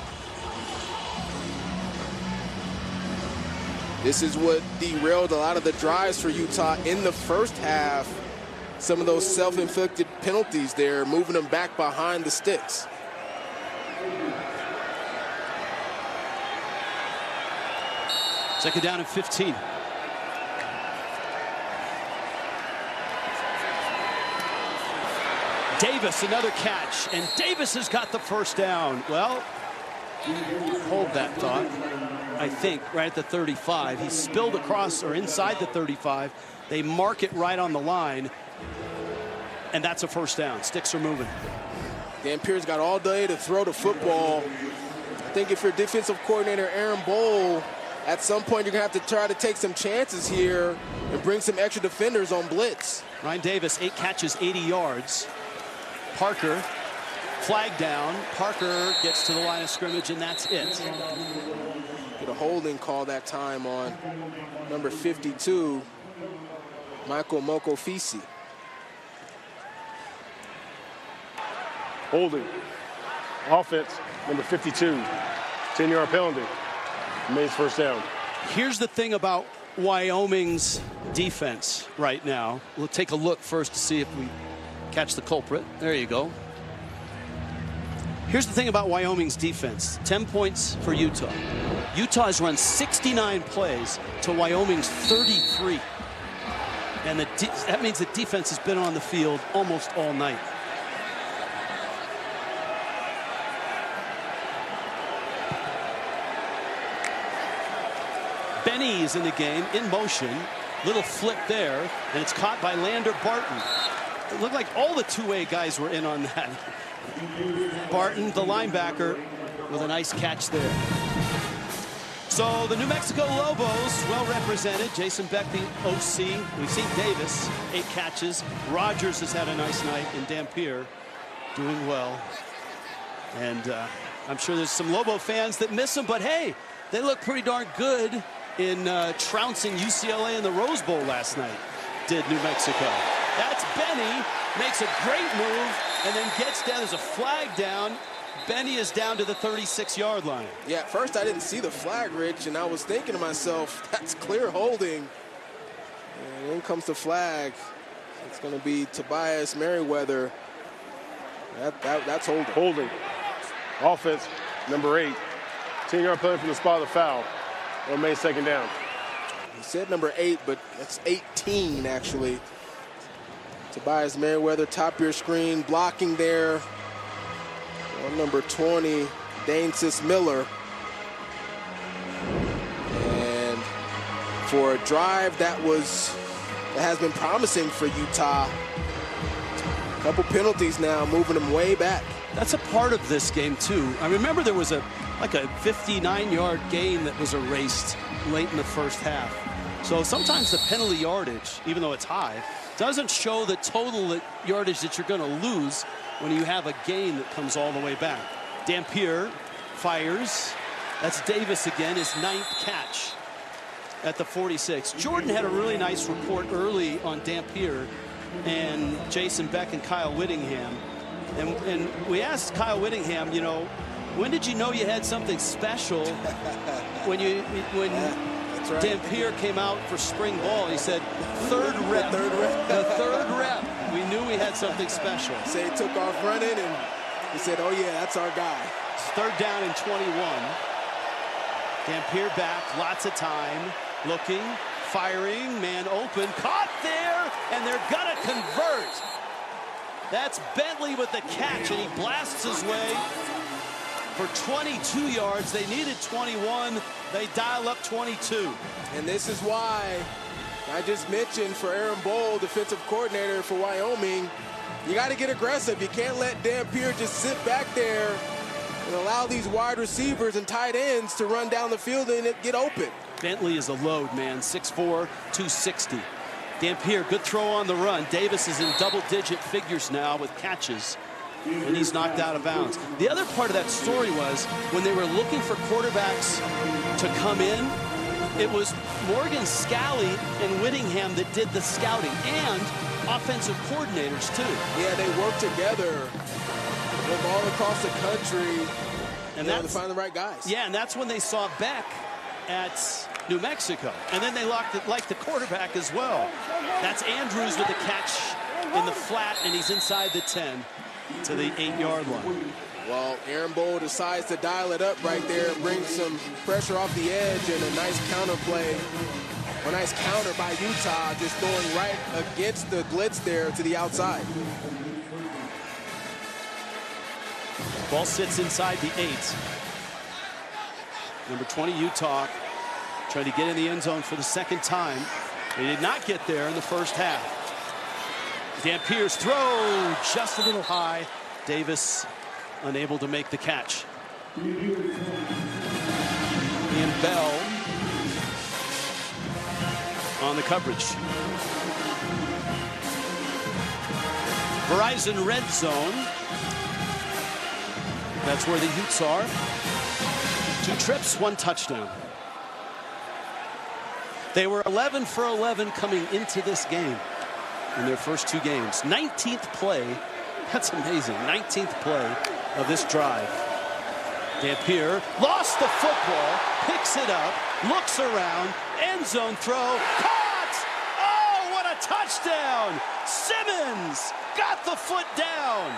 This is what derailed a lot of the drives for Utah in the first half. Some of those self-inflicted penalties there, moving them back behind the sticks. Second down and 15. Davis, another catch, and Davis has got the first down. Well, hold that thought. I think right at the 35. He spilled across or inside the 35. They mark it right on the line, and that's a first down. Sticks are moving. Dampier's got all day to throw the football. I think if you're defensive coordinator Aaron Bowl, at some point you're going to have to try to take some chances here and bring some extra defenders on blitz. Ryan Davis, 8 catches, 80 yards. Parker, flag down. Parker gets to the line of scrimmage, and that's it. Get a holding call that time on number 52, Michael Mokofisi. Holding. Offense, number 52. 10-yard penalty. Remains first down. Here's the thing about Wyoming's defense right now. We'll take a look first to see if we catch the culprit. There you go. Here's the thing about Wyoming's defense. 10 points for Utah. Utah has run 69 plays to Wyoming's 33. And that means the defense has been on the field almost all night. Benny is in the game, in motion. Little flip there, and it's caught by Lander Barton. It looked like all the two-way guys were in on that. Barton, the linebacker, with a nice catch there. So the New Mexico Lobos, well represented. Jason Beck, the OC. We've seen Davis, 8 catches. Rogers has had a nice night, and Dampier doing well. And I'm sure there's some Lobo fans that miss him, but hey, they look pretty darn good in trouncing UCLA in the Rose Bowl last night, did New Mexico. That's Benny, makes a great move, and then gets down. There's a flag down. Benny is down to the 36-yard line. Yeah, at first I didn't see the flag, Rich, and I was thinking to myself, that's clear holding. And in comes the flag. It's going to be Tobias Merriweather. That's holding. Holding. Offense, number 8. 10-yard penalty from the spot of the foul. Remains second down. He said number 8, but that's 18, actually. Tobias Merriweather, top of your screen, blocking there. On number 20, Danesis Miller. And for a drive that has been promising for Utah. A couple penalties now, moving them way back. That's a part of this game, too. I remember there was like a 59-yard gain that was erased late in the first half. So sometimes the penalty yardage, even though it's high, doesn't show the total yardage that you're going to lose when you have a gain that comes all the way back. Dampier fires. That's Davis again, his 9th catch at the 46. Jordan had a really nice report early on Dampier and Jason Beck and Kyle Whittingham. And we asked Kyle Whittingham, you know, when did you know you had something special when that's right. Dampier came out for spring ball? He said, third rep. The third rep. We knew we had something special. So he took off running, and he said, oh, yeah, that's our guy. It's third down and 21. Dampier back, lots of time, looking, firing, man open, caught there, and they're going to convert. That's Bentley with the catch, and he blasts his way for 22 yards. They needed 21. They dial up 22. And this is why I just mentioned for Aaron Bowl, defensive coordinator for Wyoming, you got to get aggressive. You can't let Dampier just sit back there and allow these wide receivers and tight ends to run down the field and get open. Bentley is a load, man. 6'4", 260. Dampier, good throw on the run. Davis is in double-digit figures now with catches, and he's knocked out of bounds. The other part of that story was when they were looking for quarterbacks to come in, it was Morgan Scally and Whittingham that did the scouting, and offensive coordinators too. Yeah, they work together. They're all across the country, and to find the right guys. Yeah, and that's when they saw Beck at New Mexico, and then they liked the quarterback as well. That's Andrews with the catch in the flat, and he's inside the 10 to the 8-yard line. Well, Aaron Bowl decides to dial it up right there, bring some pressure off the edge, and a nice counter play. A nice counter by Utah, just throwing right against the blitz there to the outside. Ball sits inside the 8. Number 20, Utah, trying to get in the end zone for the second time. They did not get there in the first half. Dampier's throw just a little high. Davis unable to make the catch. Ian Bell on the coverage. Verizon Red Zone. That's where the Utes are. 2 trips, 1 touchdown. They were 11 for 11 coming into this game in their first 2 games. 19th play. That's amazing. 19th play of this drive. Dampier lost the football, picks it up, looks around, end zone throw, caught! Oh, what a touchdown! Simmons got the foot down.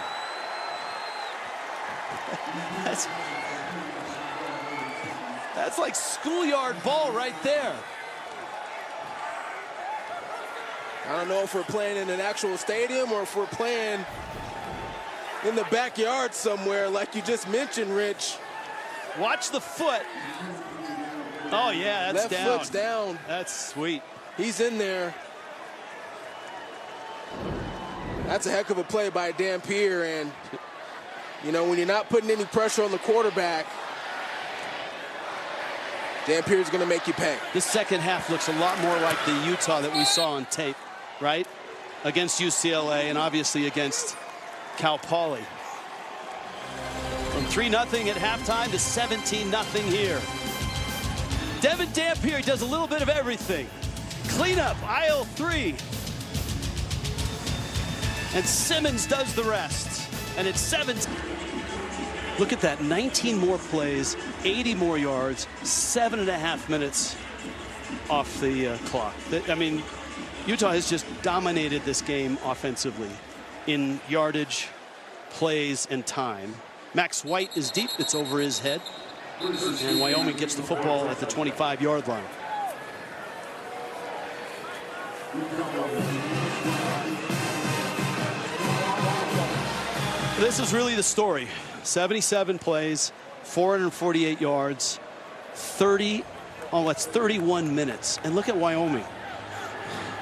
That's like schoolyard ball right there. I don't know if we're playing in an actual stadium or if we're playing in the backyard somewhere, like you just mentioned, Rich. Watch the foot. Oh, yeah, that's down. Left foot's down. That's sweet. He's in there. That's a heck of a play by Dampier, and, you know, when you're not putting any pressure on the quarterback, Dampier's going to make you pay. This second half looks a lot more like the Utah that we saw on tape, right? Against UCLA and obviously against Cal Poly. From 3-0 at halftime to 17-0 here. Devin Dampier does a little bit of everything. Cleanup, aisle 3. And Simmons does the rest. And it's 17. Look at that, 19 more plays, 80 more yards, 7.5 minutes off the clock. I mean, Utah has just dominated this game offensively in yardage, plays, and time. Max White is deep, it's over his head. And Wyoming gets the football at the 25-yard line. This is really the story. 77 plays, 448 yards, 31 minutes. And look at Wyoming.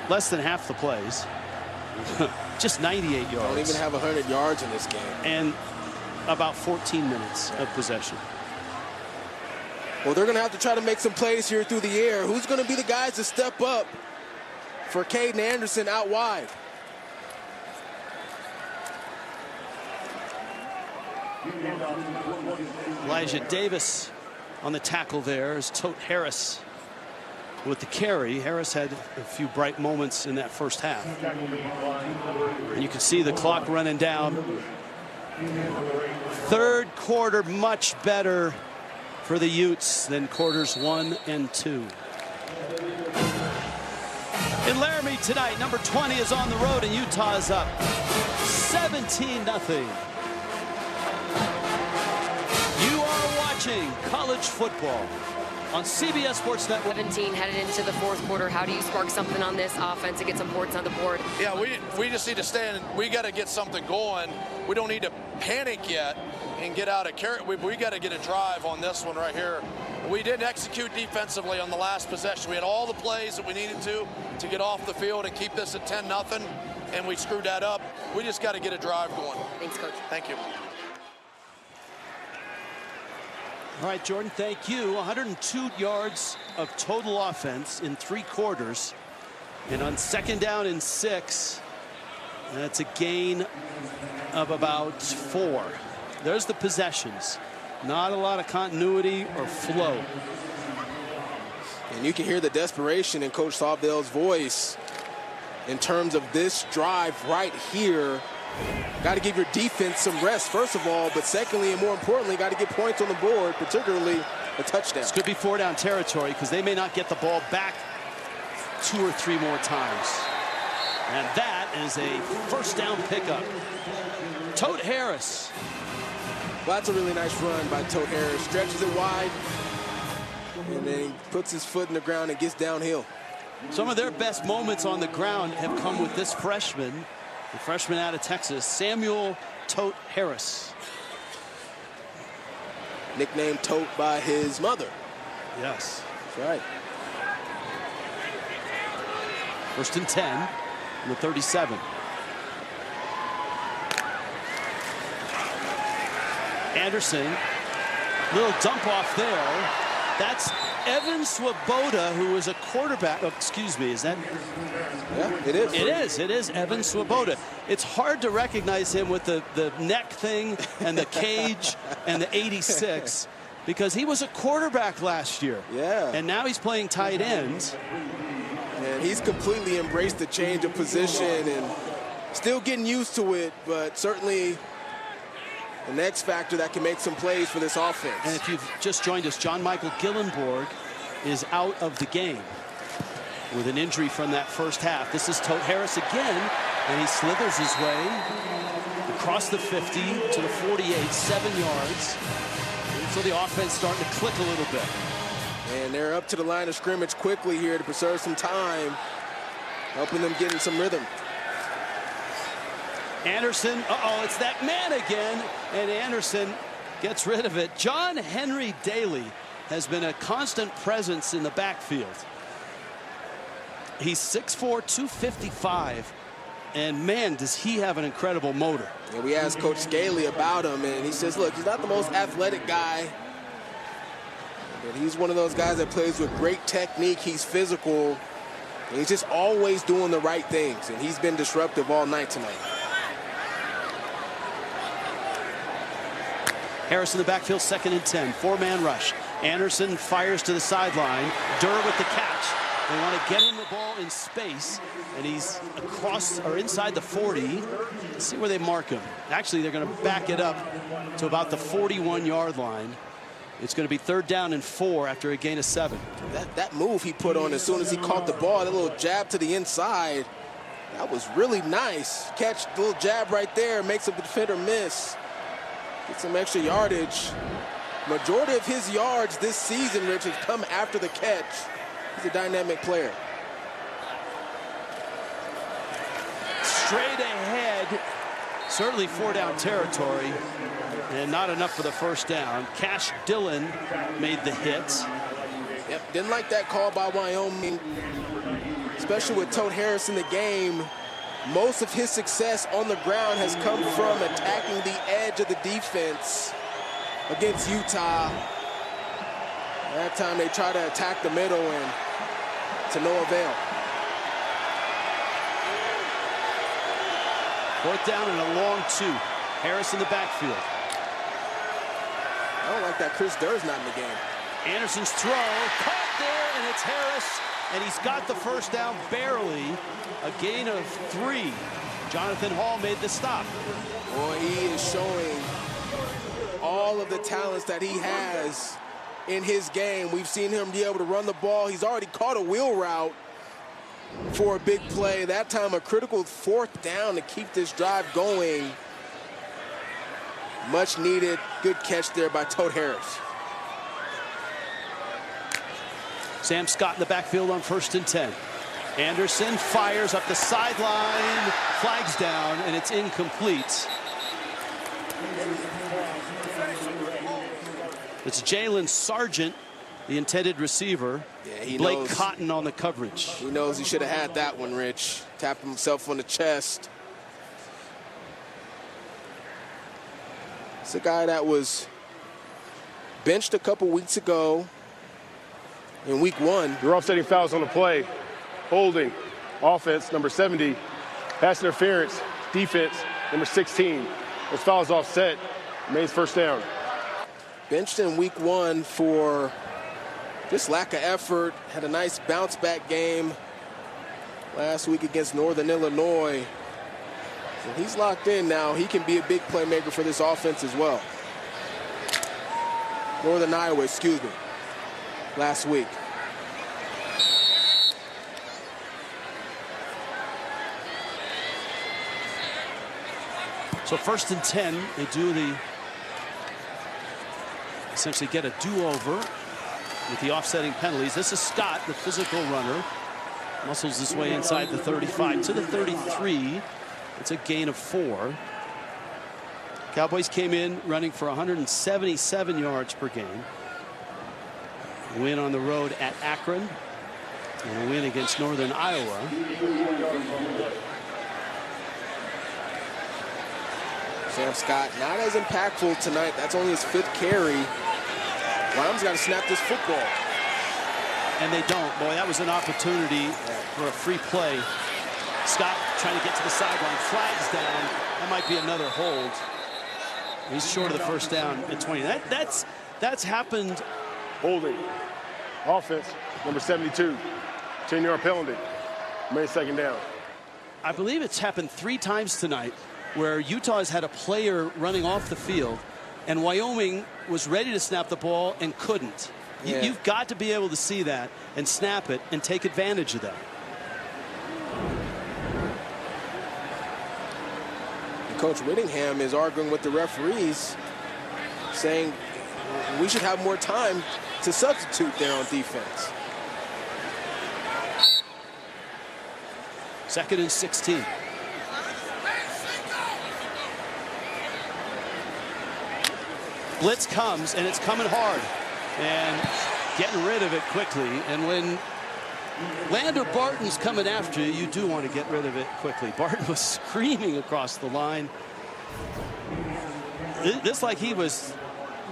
Less than half the plays. Just 98 yards. Don't even have 100 yards in this game. And about 14 minutes of possession. Well, they're going to have to try to make some plays here through the air. Who's going to be the guys to step up for Caden Anderson out wide? Elijah Davis on the tackle there is Tote Harris with the carry. Harris had a few bright moments in that first half. And you can see the clock running down. Third quarter much better for the Utes than quarters 1 and 2. In Laramie tonight, number 20 is on the road and Utah is up 17-0. You are watching college football on CBS Sports Network. 17 headed into the 4th quarter. How do you spark something on this offense and get some points on the board? Yeah, we just need to stand. We got to get something going. We don't need to panic yet and get out of carry. We got to get a drive on this one right here. We didn't execute defensively on the last possession. We had all the plays that we needed to get off the field and keep this at 10-0, and we screwed that up. We just got to get a drive going. Thanks, Coach. Thank you. All right, Jordan, thank you. 102 yards of total offense in 3 quarters. And on 2nd down and 6, that's a gain of about 4. There's the possessions. Not a lot of continuity or flow. And you can hear the desperation in Coach Sawville's voice in terms of this drive right here. Got to give your defense some rest, first of all, but secondly and more importantly, got to get points on the board, particularly a touchdown. This could be 4-down territory because they may not get the ball back 2 or 3 more times. And that is a 1st down pickup. Tote Harris. Well, that's a really nice run by Tote Harris. Stretches it wide, and then he puts his foot in the ground and gets downhill. Some of their best moments on the ground have come with this freshman, the freshman out of Texas, Samuel Tote Harris. Nicknamed Tote by his mother. Yes. That's right. 1st and 10 on the 37. Anderson, little dump off there. That's Evan Swoboda, who is a quarterback. Oh, excuse me, is that? Yeah, it is. It is Evan Swoboda. It's hard to recognize him with the neck thing and the cage and the 86 because he was a quarterback last year. Yeah. And now he's playing tight end. And he's completely embraced the change of position and still getting used to it, but certainly an X factor that can make some plays for this offense. And if you've just joined us, John Michael Gillenborg is out of the game with an injury from that first half. This is Tote Harris again, and he slithers his way across the 50 to the 48, 7 yards. So the offense starting to click a little bit. And they're up to the line of scrimmage quickly here to preserve some time, helping them get in some rhythm. Anderson, it's that man again, and Anderson gets rid of it. John Henry Daly has been a constant presence in the backfield. He's 6'4", 255, and man, does he have an incredible motor. And we asked Coach Scaly about him, and he says, look, he's not the most athletic guy, but he's one of those guys that plays with great technique. He's physical, and he's just always doing the right things, and he's been disruptive all night tonight. Harris in the backfield, 2nd and 10, 4-man rush. Anderson fires to the sideline. Durr with the catch. They want to get him the ball in space, and he's across or inside the 40. Let's see where they mark him. Actually, they're going to back it up to about the 41-yard line. It's going to be 3rd down and 4 after a gain of 7. That move he put on as soon as he caught the ball, that little jab to the inside, that was really nice. Catch, the little jab right there, makes a defender miss. Get some extra yardage. Majority of his yards this season, Rich, have come after the catch. He's a dynamic player. Straight ahead, certainly 4-down territory, and not enough for the 1st down. Cash Dillon made the hit. Yep, didn't like that call by Wyoming, especially with Tote Harris in the game. Most of his success on the ground has come from attacking the edge of the defense against Utah. That time they try to attack the middle, and to no avail. 4th down and a long 2. Harris in the backfield. I don't like that Chris Durr's not in the game. Anderson's throw, caught there, and it's Harris, and he's got the 1st down barely. A gain of 3. Jonathan Hall made the stop. Boy, he is showing all of the talents that he has in his game. We've seen him be able to run the ball. He's already caught a wheel route for a big play. That time a critical 4th down to keep this drive going. Much needed. Good catch there by Tote Harris. Sam Scott in the backfield on 1st and 10. Anderson fires up the sideline, flags down, and it's incomplete. It's Jalen Sargent, the intended receiver. Yeah, he Blake knows, Cotton on the coverage. He knows he should have had that one, Rich. Tapped himself on the chest. It's a guy that was benched a couple weeks ago in week 1. You're offsetting fouls on the play. Holding. offense, number 70. Pass interference, defense, number 16. Those fouls offset, remains first down. Benched in week 1 for just lack of effort. Had a nice bounce back game last week against Northern Illinois. So he's locked in now. He can be a big playmaker for this offense as well. Northern Iowa, excuse me, last week. So 1st and 10, they do essentially get a do-over with the offsetting penalties. This is Scott, the physical runner. Muscles his way inside the 35 to the 33. It's a gain of 4. Cowboys came in running for 177 yards per game. A win on the road at Akron and a win against Northern Iowa. Sam Scott not as impactful tonight. That's only his 5th carry. Wyoming's got to snap this football. And they don't. Boy, that was an opportunity for a free play. Scott trying to get to the sideline. Flags down. That might be another hold. He's short of the first down at 20. That's happened. Holding. Offense, number 72. 10-yard penalty. Remains second down. I believe it's happened 3 times tonight where Utah has had a player running off the field and Wyoming was ready to snap the ball and couldn't. Yeah. You've got to be able to see that and snap it and take advantage of that. Coach Whittingham is arguing with the referees, saying we should have more time to substitute there on defense. 2nd and 16. Blitz comes, and it's coming hard. And getting rid of it quickly. And when Lander Barton's coming after you, you do want to get rid of it quickly. Barton was screaming across the line. This like he was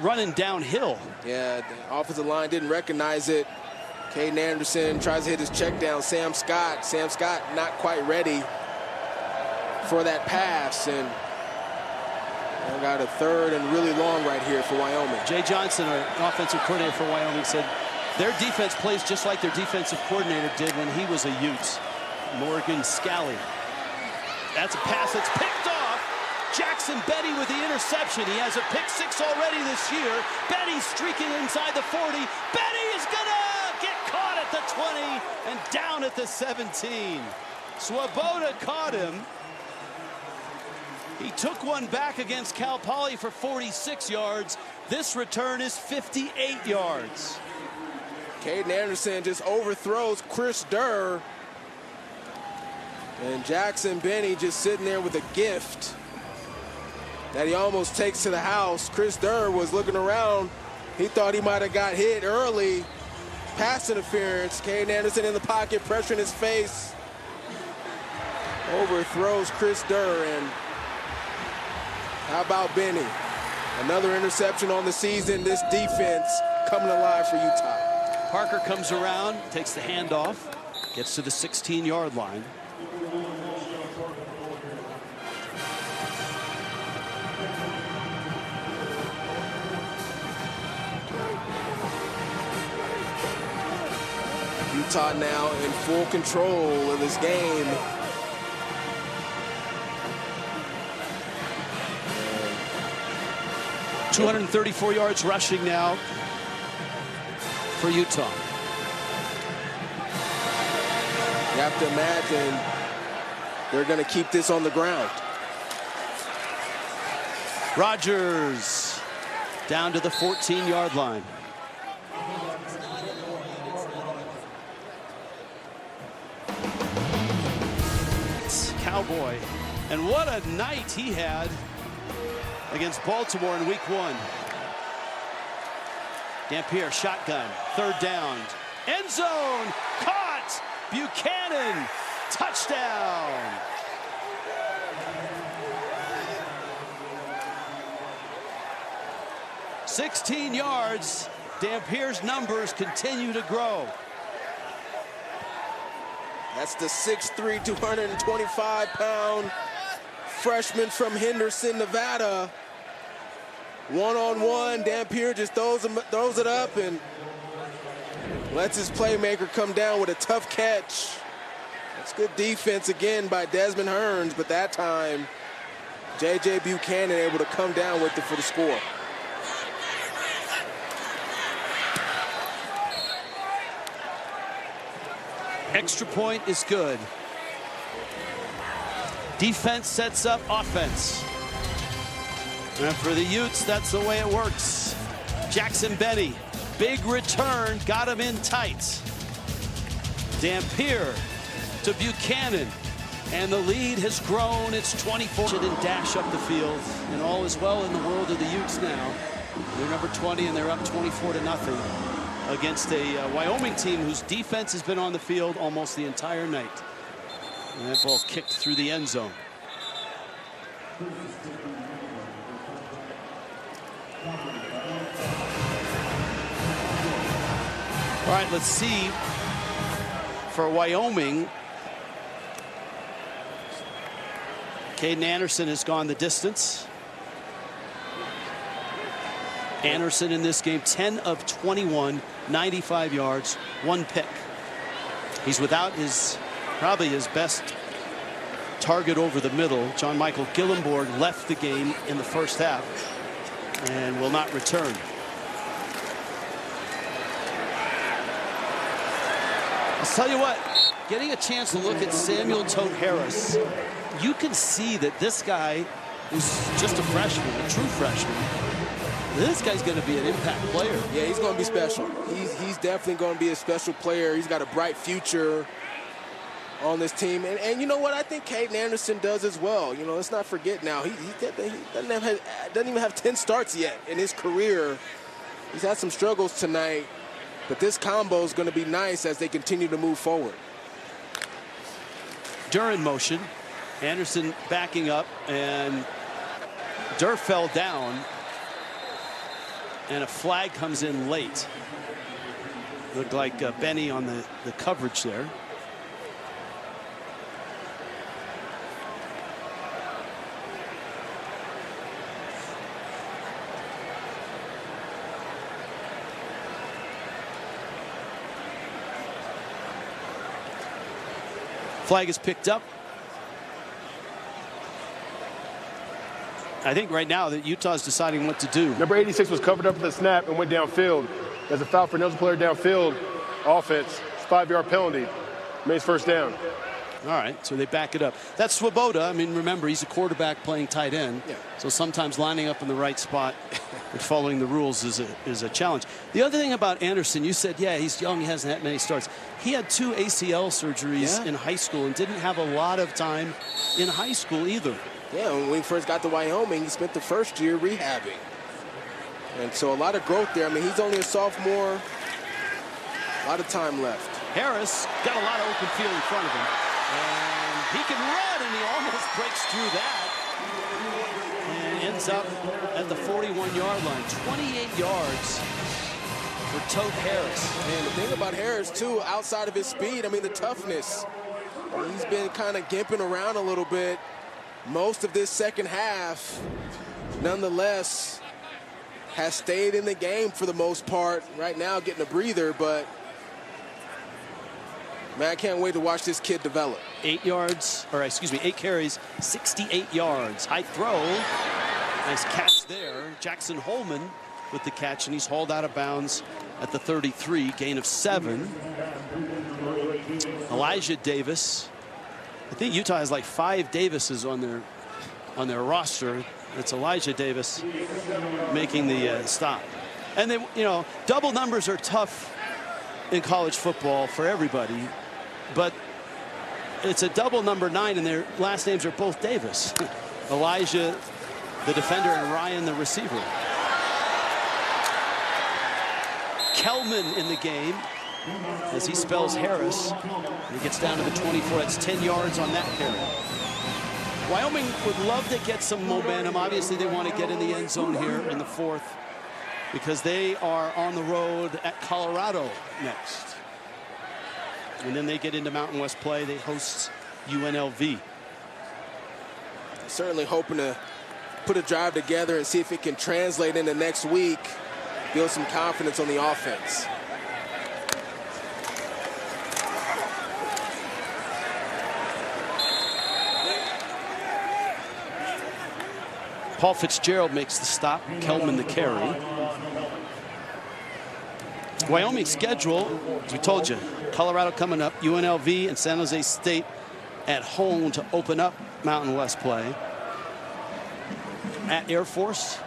running downhill. Yeah, the offensive line didn't recognize it. Caden Anderson tries to hit his check down. Sam Scott not quite ready for that pass, and got a 3rd and really long right here for Wyoming. Jay Johnson, our offensive coordinator for Wyoming, said their defense plays just like their defensive coordinator did when he was a Ute. Morgan Scally. That's a pass that's picked off. Jackson Betty with the interception. He has a pick 6 already this year. Betty streaking inside the 40. Betty is gonna get caught at the 20 and down at the 17. Swoboda caught him. He took one back against Cal Poly for 46 yards. This return is 58 yards. Caden Anderson just overthrows Chris Durr. And Jackson Benny just sitting there with a gift that he almost takes to the house. Chris Durr was looking around. He thought he might have got hit early. Pass interference. Caden Anderson in the pocket, pressuring his face. Overthrows Chris Durr. And how about Benny? Another interception on the season. This defense coming alive for Utah. Parker comes around, takes the handoff, gets to the 16-yard line. Utah now in full control of this game. 234 yards rushing now for Utah. You have to imagine they're going to keep this on the ground. Rogers down to the 14-yard line. It's Cowboy. And what a night he had against Baltimore in week 1. Dampier shotgun, 3rd down. End zone, caught! Buchanan, touchdown! "16 yards. Dampier's numbers continue to grow. That's the 6'3", 225-pound freshman from Henderson, Nevada. One-on-one, Dampier just throws it up and lets his playmaker come down with a tough catch. That's good defense again by Desmond Hearns, but that time, J.J. Buchanan able to come down with it for the score. Extra point is good. Defense sets up offense. And for the Utes, that's the way it works. Jackson Benny, big return, got him in tight. Dampier to Buchanan, and the lead has grown. It's 24. And dash up the field, and all is well in the world of the Utes now. They're number 20, and they're up 24-0 against a Wyoming team whose defense has been on the field almost the entire night. And that ball kicked through the end zone. All right, let's see for Wyoming. Caden Anderson has gone the distance. Anderson in this game, 10 of 21, 95 yards, 1 pick. He's without probably his best target over the middle. John Michael Gillenborg left the game in the first half and will not return. I'll tell you what, getting a chance to look at Samuel Tote Harris, you can see that this guy is just a freshman, a true freshman. This guy's going to be an impact player. Yeah, he's going to be special. He's definitely going to be a special player. He's got a bright future on this team. And you know what? I think Caden Anderson does as well. You know, let's not forget now, he doesn't even have 10 starts yet in his career. He's had some struggles tonight, but this combo is going to be nice as they continue to move forward. Durr in motion. Anderson backing up, and Durr fell down. And a flag comes in late. Looked like Benny on the coverage there. Flag is picked up. I think right now that Utah's deciding what to do. Number 86 was covered up at the snap and went downfield. There's a foul for another player downfield. Offense, 5-yard penalty. Remains first down. All right, so they back it up. That's Swoboda. I mean, remember, he's a quarterback playing tight end. Yeah. So sometimes lining up in the right spot and following the rules is a challenge. The other thing about Anderson, you said, yeah, he's young, he hasn't had many starts. He had 2 ACL surgeries in high school and didn't have a lot of time in high school either. Yeah, when we first got to Wyoming, he spent the first year rehabbing. And so a lot of growth there. I mean, he's only a sophomore. A lot of time left. Harris got a lot of open field in front of him. And he can run, and he almost breaks through that. And ends up at the 41-yard line. 28 yards for Tote Harris. And the thing about Harris, too, outside of his speed, I mean, the toughness. I mean, he's been kind of gimping around a little bit most of this second half. Nonetheless, has stayed in the game for the most part. Right now, getting a breather, but man, I can't wait to watch this kid develop. 8 carries, 68 yards. High throw. Nice catch there. Jackson Holman with the catch, and he's hauled out of bounds at the 33, gain of 7. Elijah Davis. I think Utah has like 5 Davises on their roster. It's Elijah Davis making the stop. And they, you know, double numbers are tough in college football for everybody, but it's a double number 9, and their last names are both Davis. Elijah, the defender, and Ryan, the receiver. Kelman in the game as he spells Harris. He gets down to the 24. That's 10 yards on that carry. Wyoming would love to get some momentum. Obviously, they want to get in the end zone here in the 4th because they are on the road at Colorado next. And then they get into Mountain West play. They host UNLV. Certainly hoping to put a drive together and see if it can translate into next week, build some confidence on the offense. Paul Fitzgerald makes the stop, Kelman the carry. Wyoming's schedule, as we told you, Colorado coming up, UNLV and San Jose State at home to open up Mountain West play. At Air Force,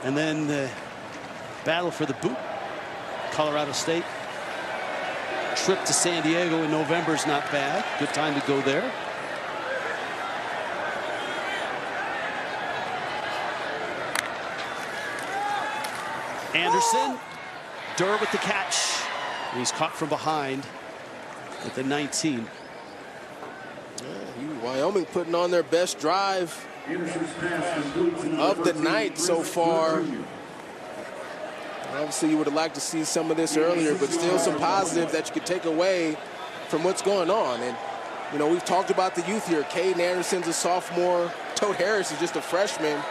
and then the battle for the boot, Colorado State. Trip to San Diego in November is not bad. Good time to go there. Anderson, Durr with the catch. And he's caught from behind at the 19. Wyoming putting on their best drive of the night so far. Obviously, you would have liked to see some of this earlier, but still some positives that you could take away from what's going on. And, you know, we've talked about the youth here. Caden Anderson's a sophomore. Tote Harris is just a freshman.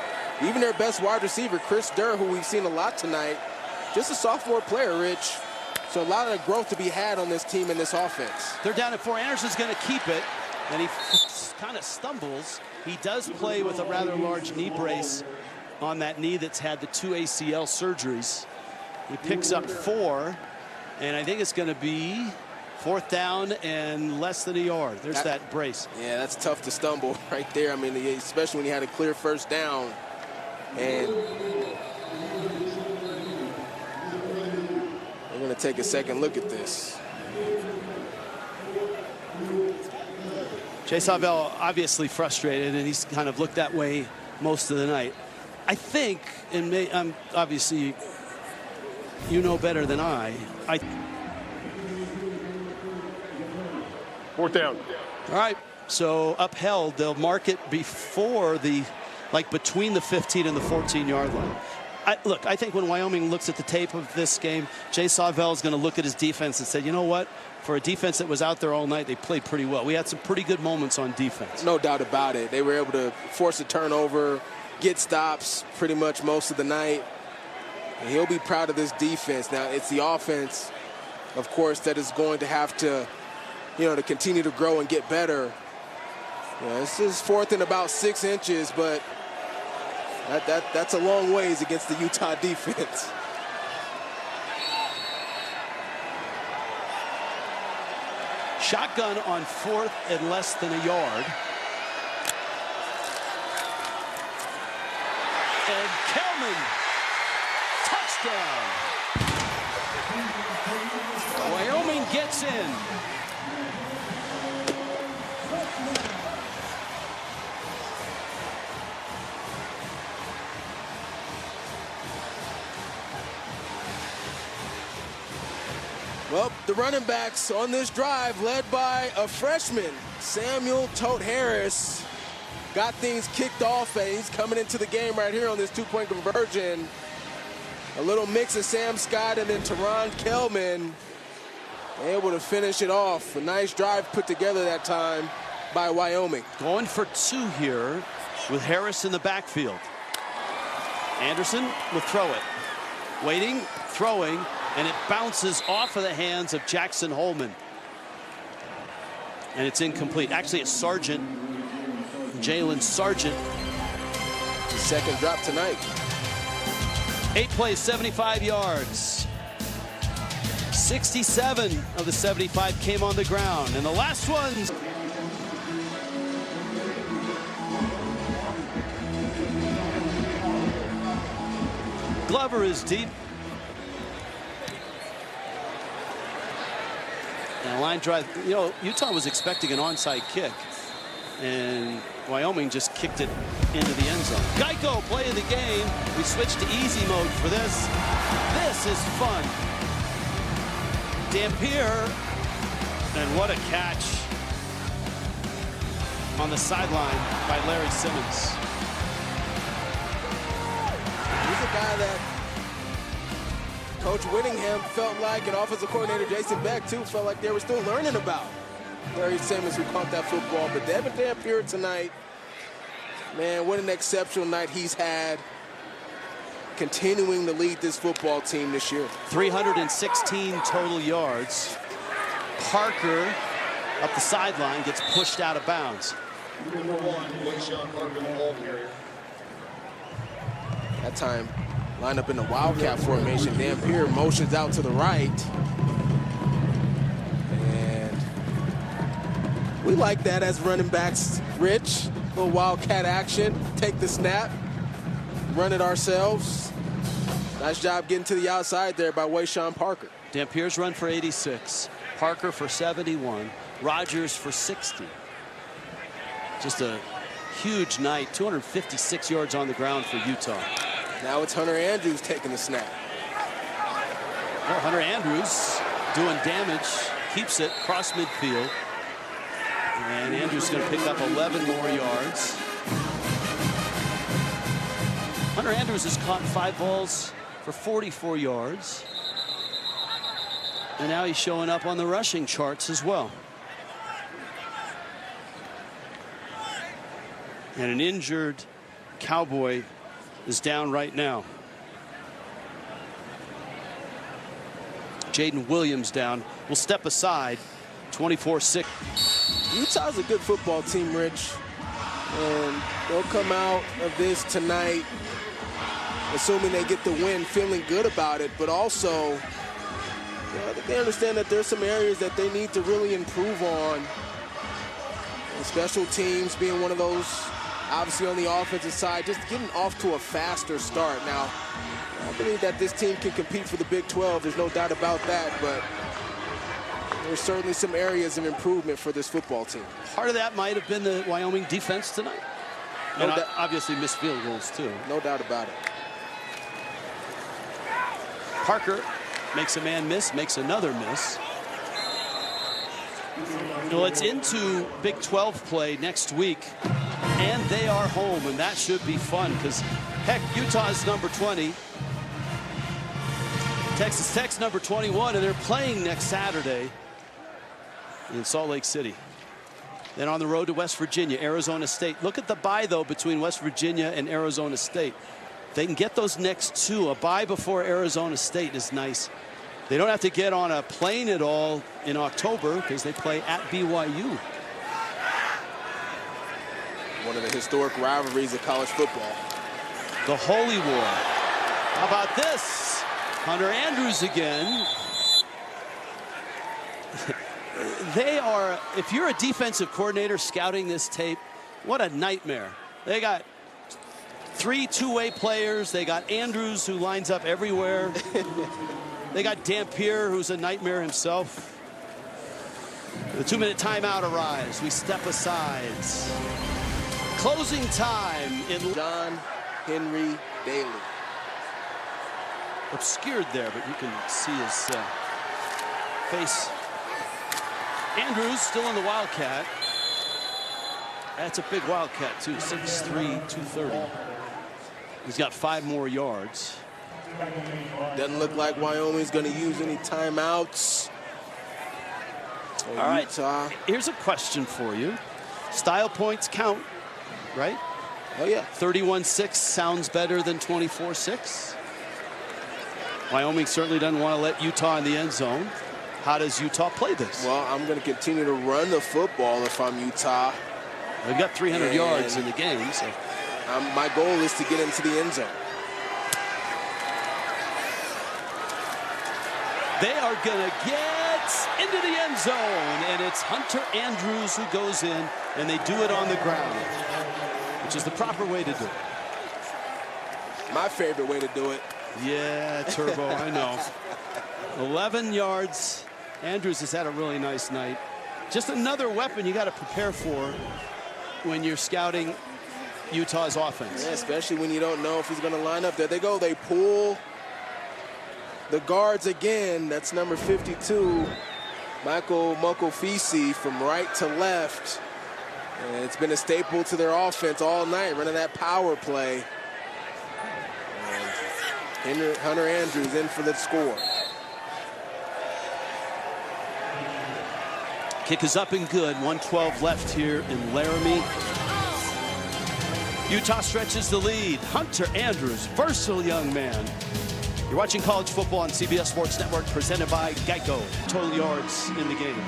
Even their best wide receiver, Chris Durr, who we've seen a lot tonight, just a sophomore player, Rich. So a lot of growth to be had on this team and this offense. They're down at 4. Anderson's going to keep it, and he kind of stumbles. He does play with a rather large knee brace on that knee that's had the 2 ACL surgeries. He picks up 4, and I think it's going to be 4th down and less than a yard. There's that brace. Yeah, that's tough to stumble right there. I mean, especially when you had a clear first down. And we're going to take a second look at this. Jay Savell obviously frustrated, and he's kind of looked that way most of the night. I think, and obviously you know better than I. 4th down. All right, so upheld. They'll mark it before the, between the 15 and the 14-yard line. Look, I think when Wyoming looks at the tape of this game, Jay Savell is going to look at his defense and say, you know what? For a defense that was out there all night, they played pretty well. We had some pretty good moments on defense. No doubt about it. They were able to force a turnover, get stops pretty much most of the night. And he'll be proud of this defense. Now, it's the offense, of course, that is going to have to, to continue to grow and get better. This is 4th and about 6 inches, but that's a long ways against the Utah defense. Shotgun on 4th and less than a yard. And Kelman, touchdown. Wyoming gets in. Well, the running backs on this drive, led by a freshman, Samuel Tote Harris, got things kicked off, and he's coming into the game right here on this 2-point conversion. A little mix of Sam Scott and then Teron Kelman, able to finish it off. A nice drive put together that time by Wyoming. Going for 2 here with Harris in the backfield. Anderson will throw it. Waiting, throwing, and it bounces off of the hands of Jackson Holman. And it's incomplete. Actually, it's Sargent, Jalen Sargent. His second drop tonight. 8 plays, 75 yards. 67 of the 75 came on the ground. And the last one. Glover is deep. And a line drive. Utah was expecting an onside kick, and Wyoming just kicked it into the end zone. Geico play of the game. We switched to easy mode for this. This is fun. Dampier, and what a catch on the sideline by Larry Simmons. He's a guy that Coach Whittingham felt like, and offensive coordinator Jason Beck, too, felt like they were still learning about Larry Simmons, who caught that football. But Devin Dampier tonight, man, what an exceptional night he's had, continuing to lead this football team this year. 316 total yards. Parker up the sideline gets pushed out of bounds. Number 1, Wayshawn Parker, the ball carrier. That time, lined up in the Wildcat formation. Dampier motions out to the right. And we like that as running backs, Rich. Little Wildcat action. Take the snap. Run it ourselves. Nice job getting to the outside there by Wayshawn Parker. Dampier's run for 86. Parker for 71. Rogers for 60. Just a huge night. 256 yards on the ground for Utah. Now it's Hunter Andrews taking the snap. Well, Hunter Andrews doing damage. Keeps it cross midfield. And Andrews is going to pick up 11 more yards. Hunter Andrews has caught 5 balls for 44 yards. And now he's showing up on the rushing charts as well. And an injured Cowboy is down right now. Jaden Williams down. We'll step aside. 24-6. Utah's a good football team, Rich. And they'll come out of this tonight, assuming they get the win, feeling good about it, but also, I think they understand that there's some areas that they need to really improve on. And special teams being one of those, obviously on the offensive side, just getting off to a faster start. Now, I believe that this team can compete for the Big 12. There's no doubt about that, but there's certainly some areas of improvement for this football team. Part of that might have been the Wyoming defense tonight. And obviously missed field goals too. No doubt about it. Parker makes a man miss, makes another miss. Well, it's into Big 12 play next week, and they are home, and that should be fun because, heck, Utah's number 20, Texas Tech's number 21, and they're playing next Saturday in Salt Lake City. Then on the road to West Virginia, Arizona State. Look at the bye, though, between West Virginia and Arizona State. They can get those next 2. A bye before Arizona State is nice. They don't have to get on a plane at all in October because they play at BYU. One of the historic rivalries of college football. The Holy War. How about this? Hunter Andrews again. They are, if you're a defensive coordinator scouting this tape, what a nightmare. They got 3 two-way players. They got Andrews, who lines up everywhere. They got Dampier, who's a nightmare himself. The 2-minute timeout arrives. We step aside. Closing time in John Henry Daly. Obscured there, but you can see his face. Andrews still in the Wildcat. That's a big Wildcat too, 6'3", 230. He's got 5 more yards. Doesn't look like Wyoming's going to use any timeouts. All right, Utah. Here's a question for you. Style points count, right? Oh, yeah. 31-6 sounds better than 24-6. Wyoming certainly doesn't want to let Utah in the end zone. How does Utah play this? Well, I'm going to continue to run the football if I'm Utah. They've got 300 yards in the game. So my goal is to get into the end zone. They are going to get into the end zone, and it's Hunter Andrews who goes in, and they do it on the ground, which is the proper way to do it. My favorite way to do it. Yeah, Turbo, I know. 11 yards. Andrews has had a really nice night. Just another weapon you got to prepare for when you're scouting Utah's offense. Yeah, especially when you don't know if he's going to line up. There they go. They pull the guards again. That's number 52, Michael Mokofisi, from right to left. And it's been a staple to their offense all night, running that power play. And Hunter Andrews in for the score. Kick is up and good. 1:12 left here in Laramie. Utah stretches the lead. Hunter Andrews, versatile young man. You're watching college football on CBS Sports Network, presented by Geico. Total yards in the game.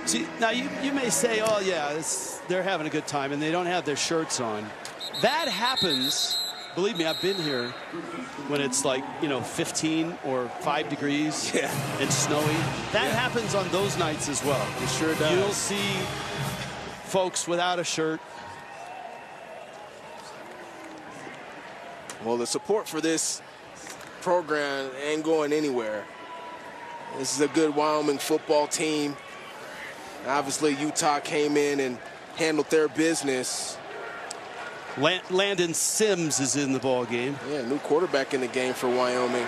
See, now you may say, oh yeah, they're having a good time and they don't have their shirts on. That happens, believe me, I've been here when it's like, 15 or 5 degrees and snowy. That happens on those nights as well. It sure does. You'll see folks without a shirt. Well, the support for this program ain't going anywhere. This is a good Wyoming football team. Obviously, Utah came in and handled their business. Landon Sims is in the ball game. Yeah, new quarterback in the game for Wyoming.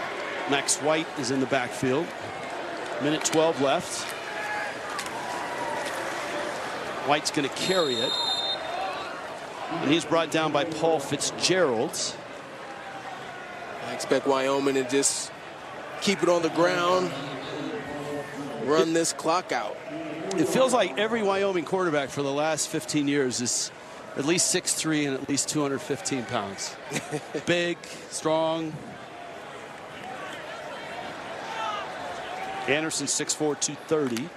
Max White is in the backfield. Minute 12 left. White's going to carry it. And he's brought down by Paul Fitzgerald. I expect Wyoming to just keep it on the ground, run this clock out. It feels like every Wyoming quarterback for the last 15 years is at least 6'3" and at least 215 pounds. Big, strong. Anderson 6'4", 230.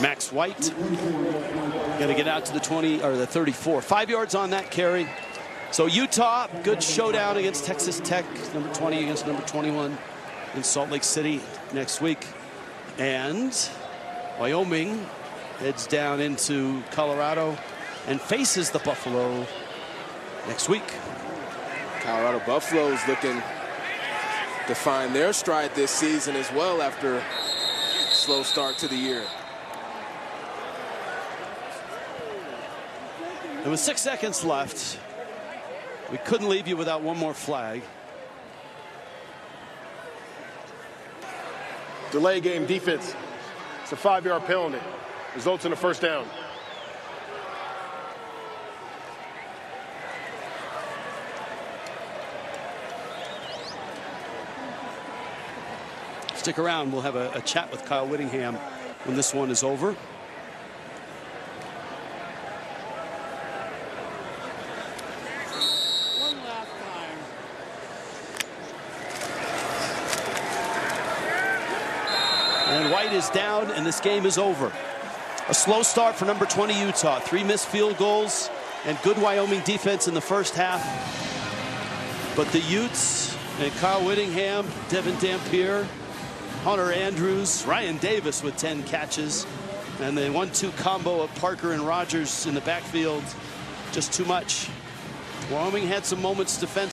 Max White going to get out to the 20 or the 34. 5 yards on that carry. So Utah, good showdown against Texas Tech, number 20 against number 21 in Salt Lake City next week. And Wyoming heads down into Colorado and faces the Buffalo next week. Colorado Buffaloes looking to find their stride this season as well after a slow start to the year. And with 6 seconds left, we couldn't leave you without one more flag. Delay game defense. It's a 5-yard penalty. Results in a first down. Stick around. We'll have a chat with Kyle Whittingham when this one is over. And White is down, and this game is over. A slow start for number 20 Utah. 3 missed field goals and good Wyoming defense in the first half. But the Utes and Kyle Whittingham, Devin Dampier, Hunter Andrews, Ryan Davis with 10 catches, and the 1-2 combo of Parker and Rogers in the backfield, just too much. Wyoming had some moments defensively.